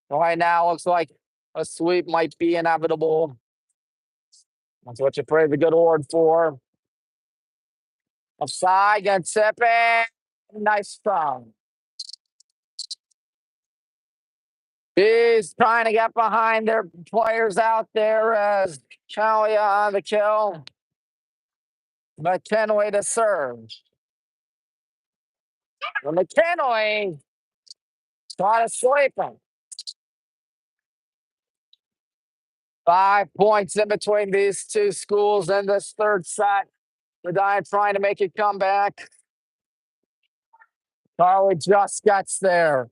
Right now, looks like a sweep might be inevitable. That's what you pray the good Lord for. Offside, and tipping. Nice throw. He's trying to get behind their players out there as Kalia on the kill. McKinley to serve. And McKinley got to sweep him. 5 points in between these two schools in this third set. Medina trying to make a comeback. Carly just gets there.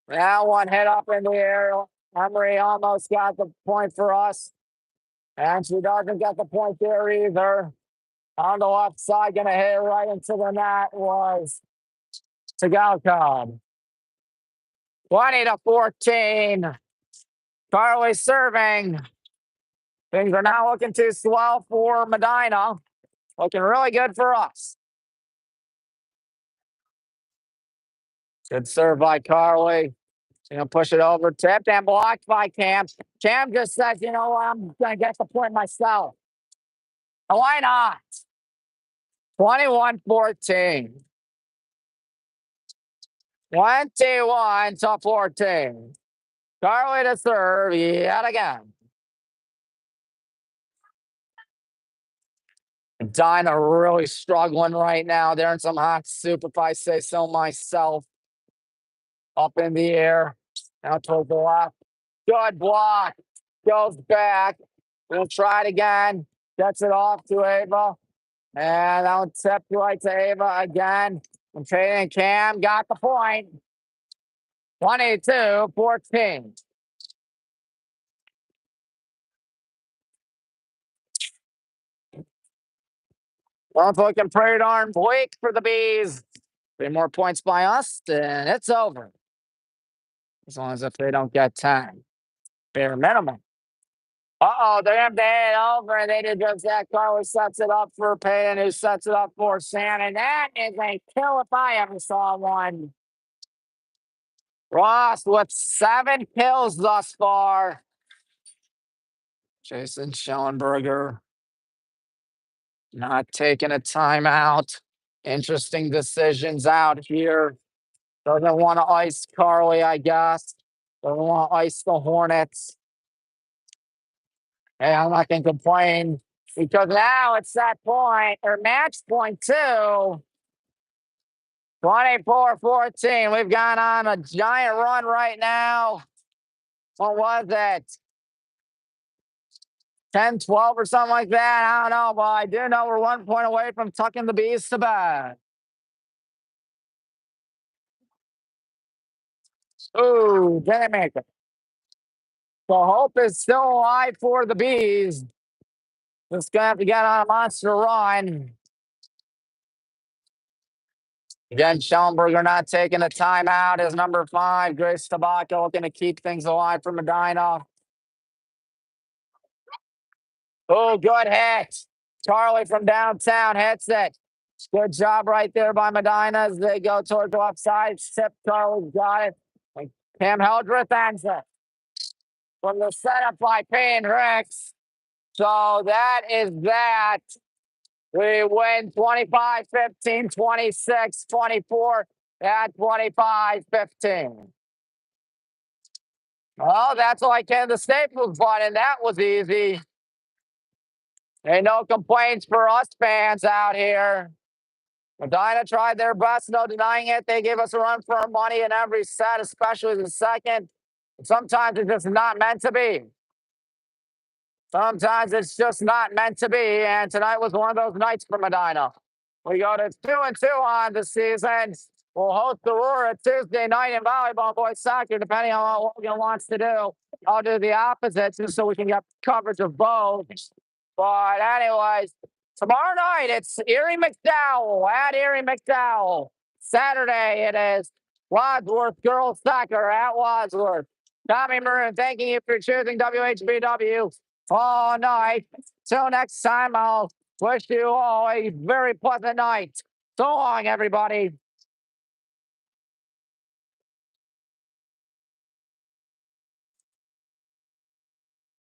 That one hit up in the air. Emery almost got the point for us. And she doesn't get the point there either. On the left side, going to hit right into the net was Tagalcon. 20-14. Carly serving. Things are now looking too slow for Medina. Looking really good for us. Good serve by Carly. Push it over. Tipped and blocked by Cam. Cam just says, you know what, I'm going to get the point myself. Why not? 21-14. 21-14. Carly to serve yet again. Medina really struggling right now. They're in some hot soup, if I say so myself. Up in the air. Now towards the left. Good block. Goes back. We'll try it again. Gets it off to Ava. And that one tipped right to Ava again. And Trey and Cam got the point. 22-14. Well, it's looking pretty darn bleak for the Bees. 3 more points by us, and it's over. As long as if they don't get 10. Bare minimum. Uh-oh, they're going to head over, and they did just that. Carly sets it up for Payton, who sets it up for Shannon. That is a kill if I ever saw one. Ross with 7 kills thus far. Jason Schellenberger not taking a timeout. Interesting decisions out here. Doesn't want to ice Carly, I guess. Doesn't want to ice the Hornets. Hey, I'm not going to complain because now it's that point, or match point 2. 24-14. We've gone on a giant run right now. What was it? 10, 12 or something like that? I don't know, but I do know we're 1 point away from tucking the Bees to bed. Ooh, didn't make it. So hope is still alive for the Bees. Just gonna have to get on a monster run. Again, Schellenberger not taking a timeout is number 5. Grace Tabacco looking to keep things alive for Medina. Oh, good hit. Charlie from downtown hits it. Good job right there by Medina as they go towards the left side. Tip, Charlie's got it. And Cam Heldreth ends it. From the setup by Payne Ricks. So that is that. We win 25-15, 26-24, at 25-15. Well, that's like the Staples button. That was easy. Ain't no complaints for us fans out here. Medina tried their best, no denying it. They gave us a run for our money in every set, especially the second. Sometimes it's just not meant to be. Sometimes it's just not meant to be, and tonight was one of those nights for Medina. We go to 2-2 on the season. We'll host the Aurora Tuesday night in volleyball, boys soccer, depending on what Logan wants to do. I'll do the opposite just so we can get coverage of both. But anyways, tomorrow night it's Erie McDowell at Erie McDowell. Saturday it is Wadsworth girls soccer at Wadsworth. Tommy Maroon, thanking you for choosing WHBW all night. Till next time, I'll wish you all a very pleasant night. So long, everybody.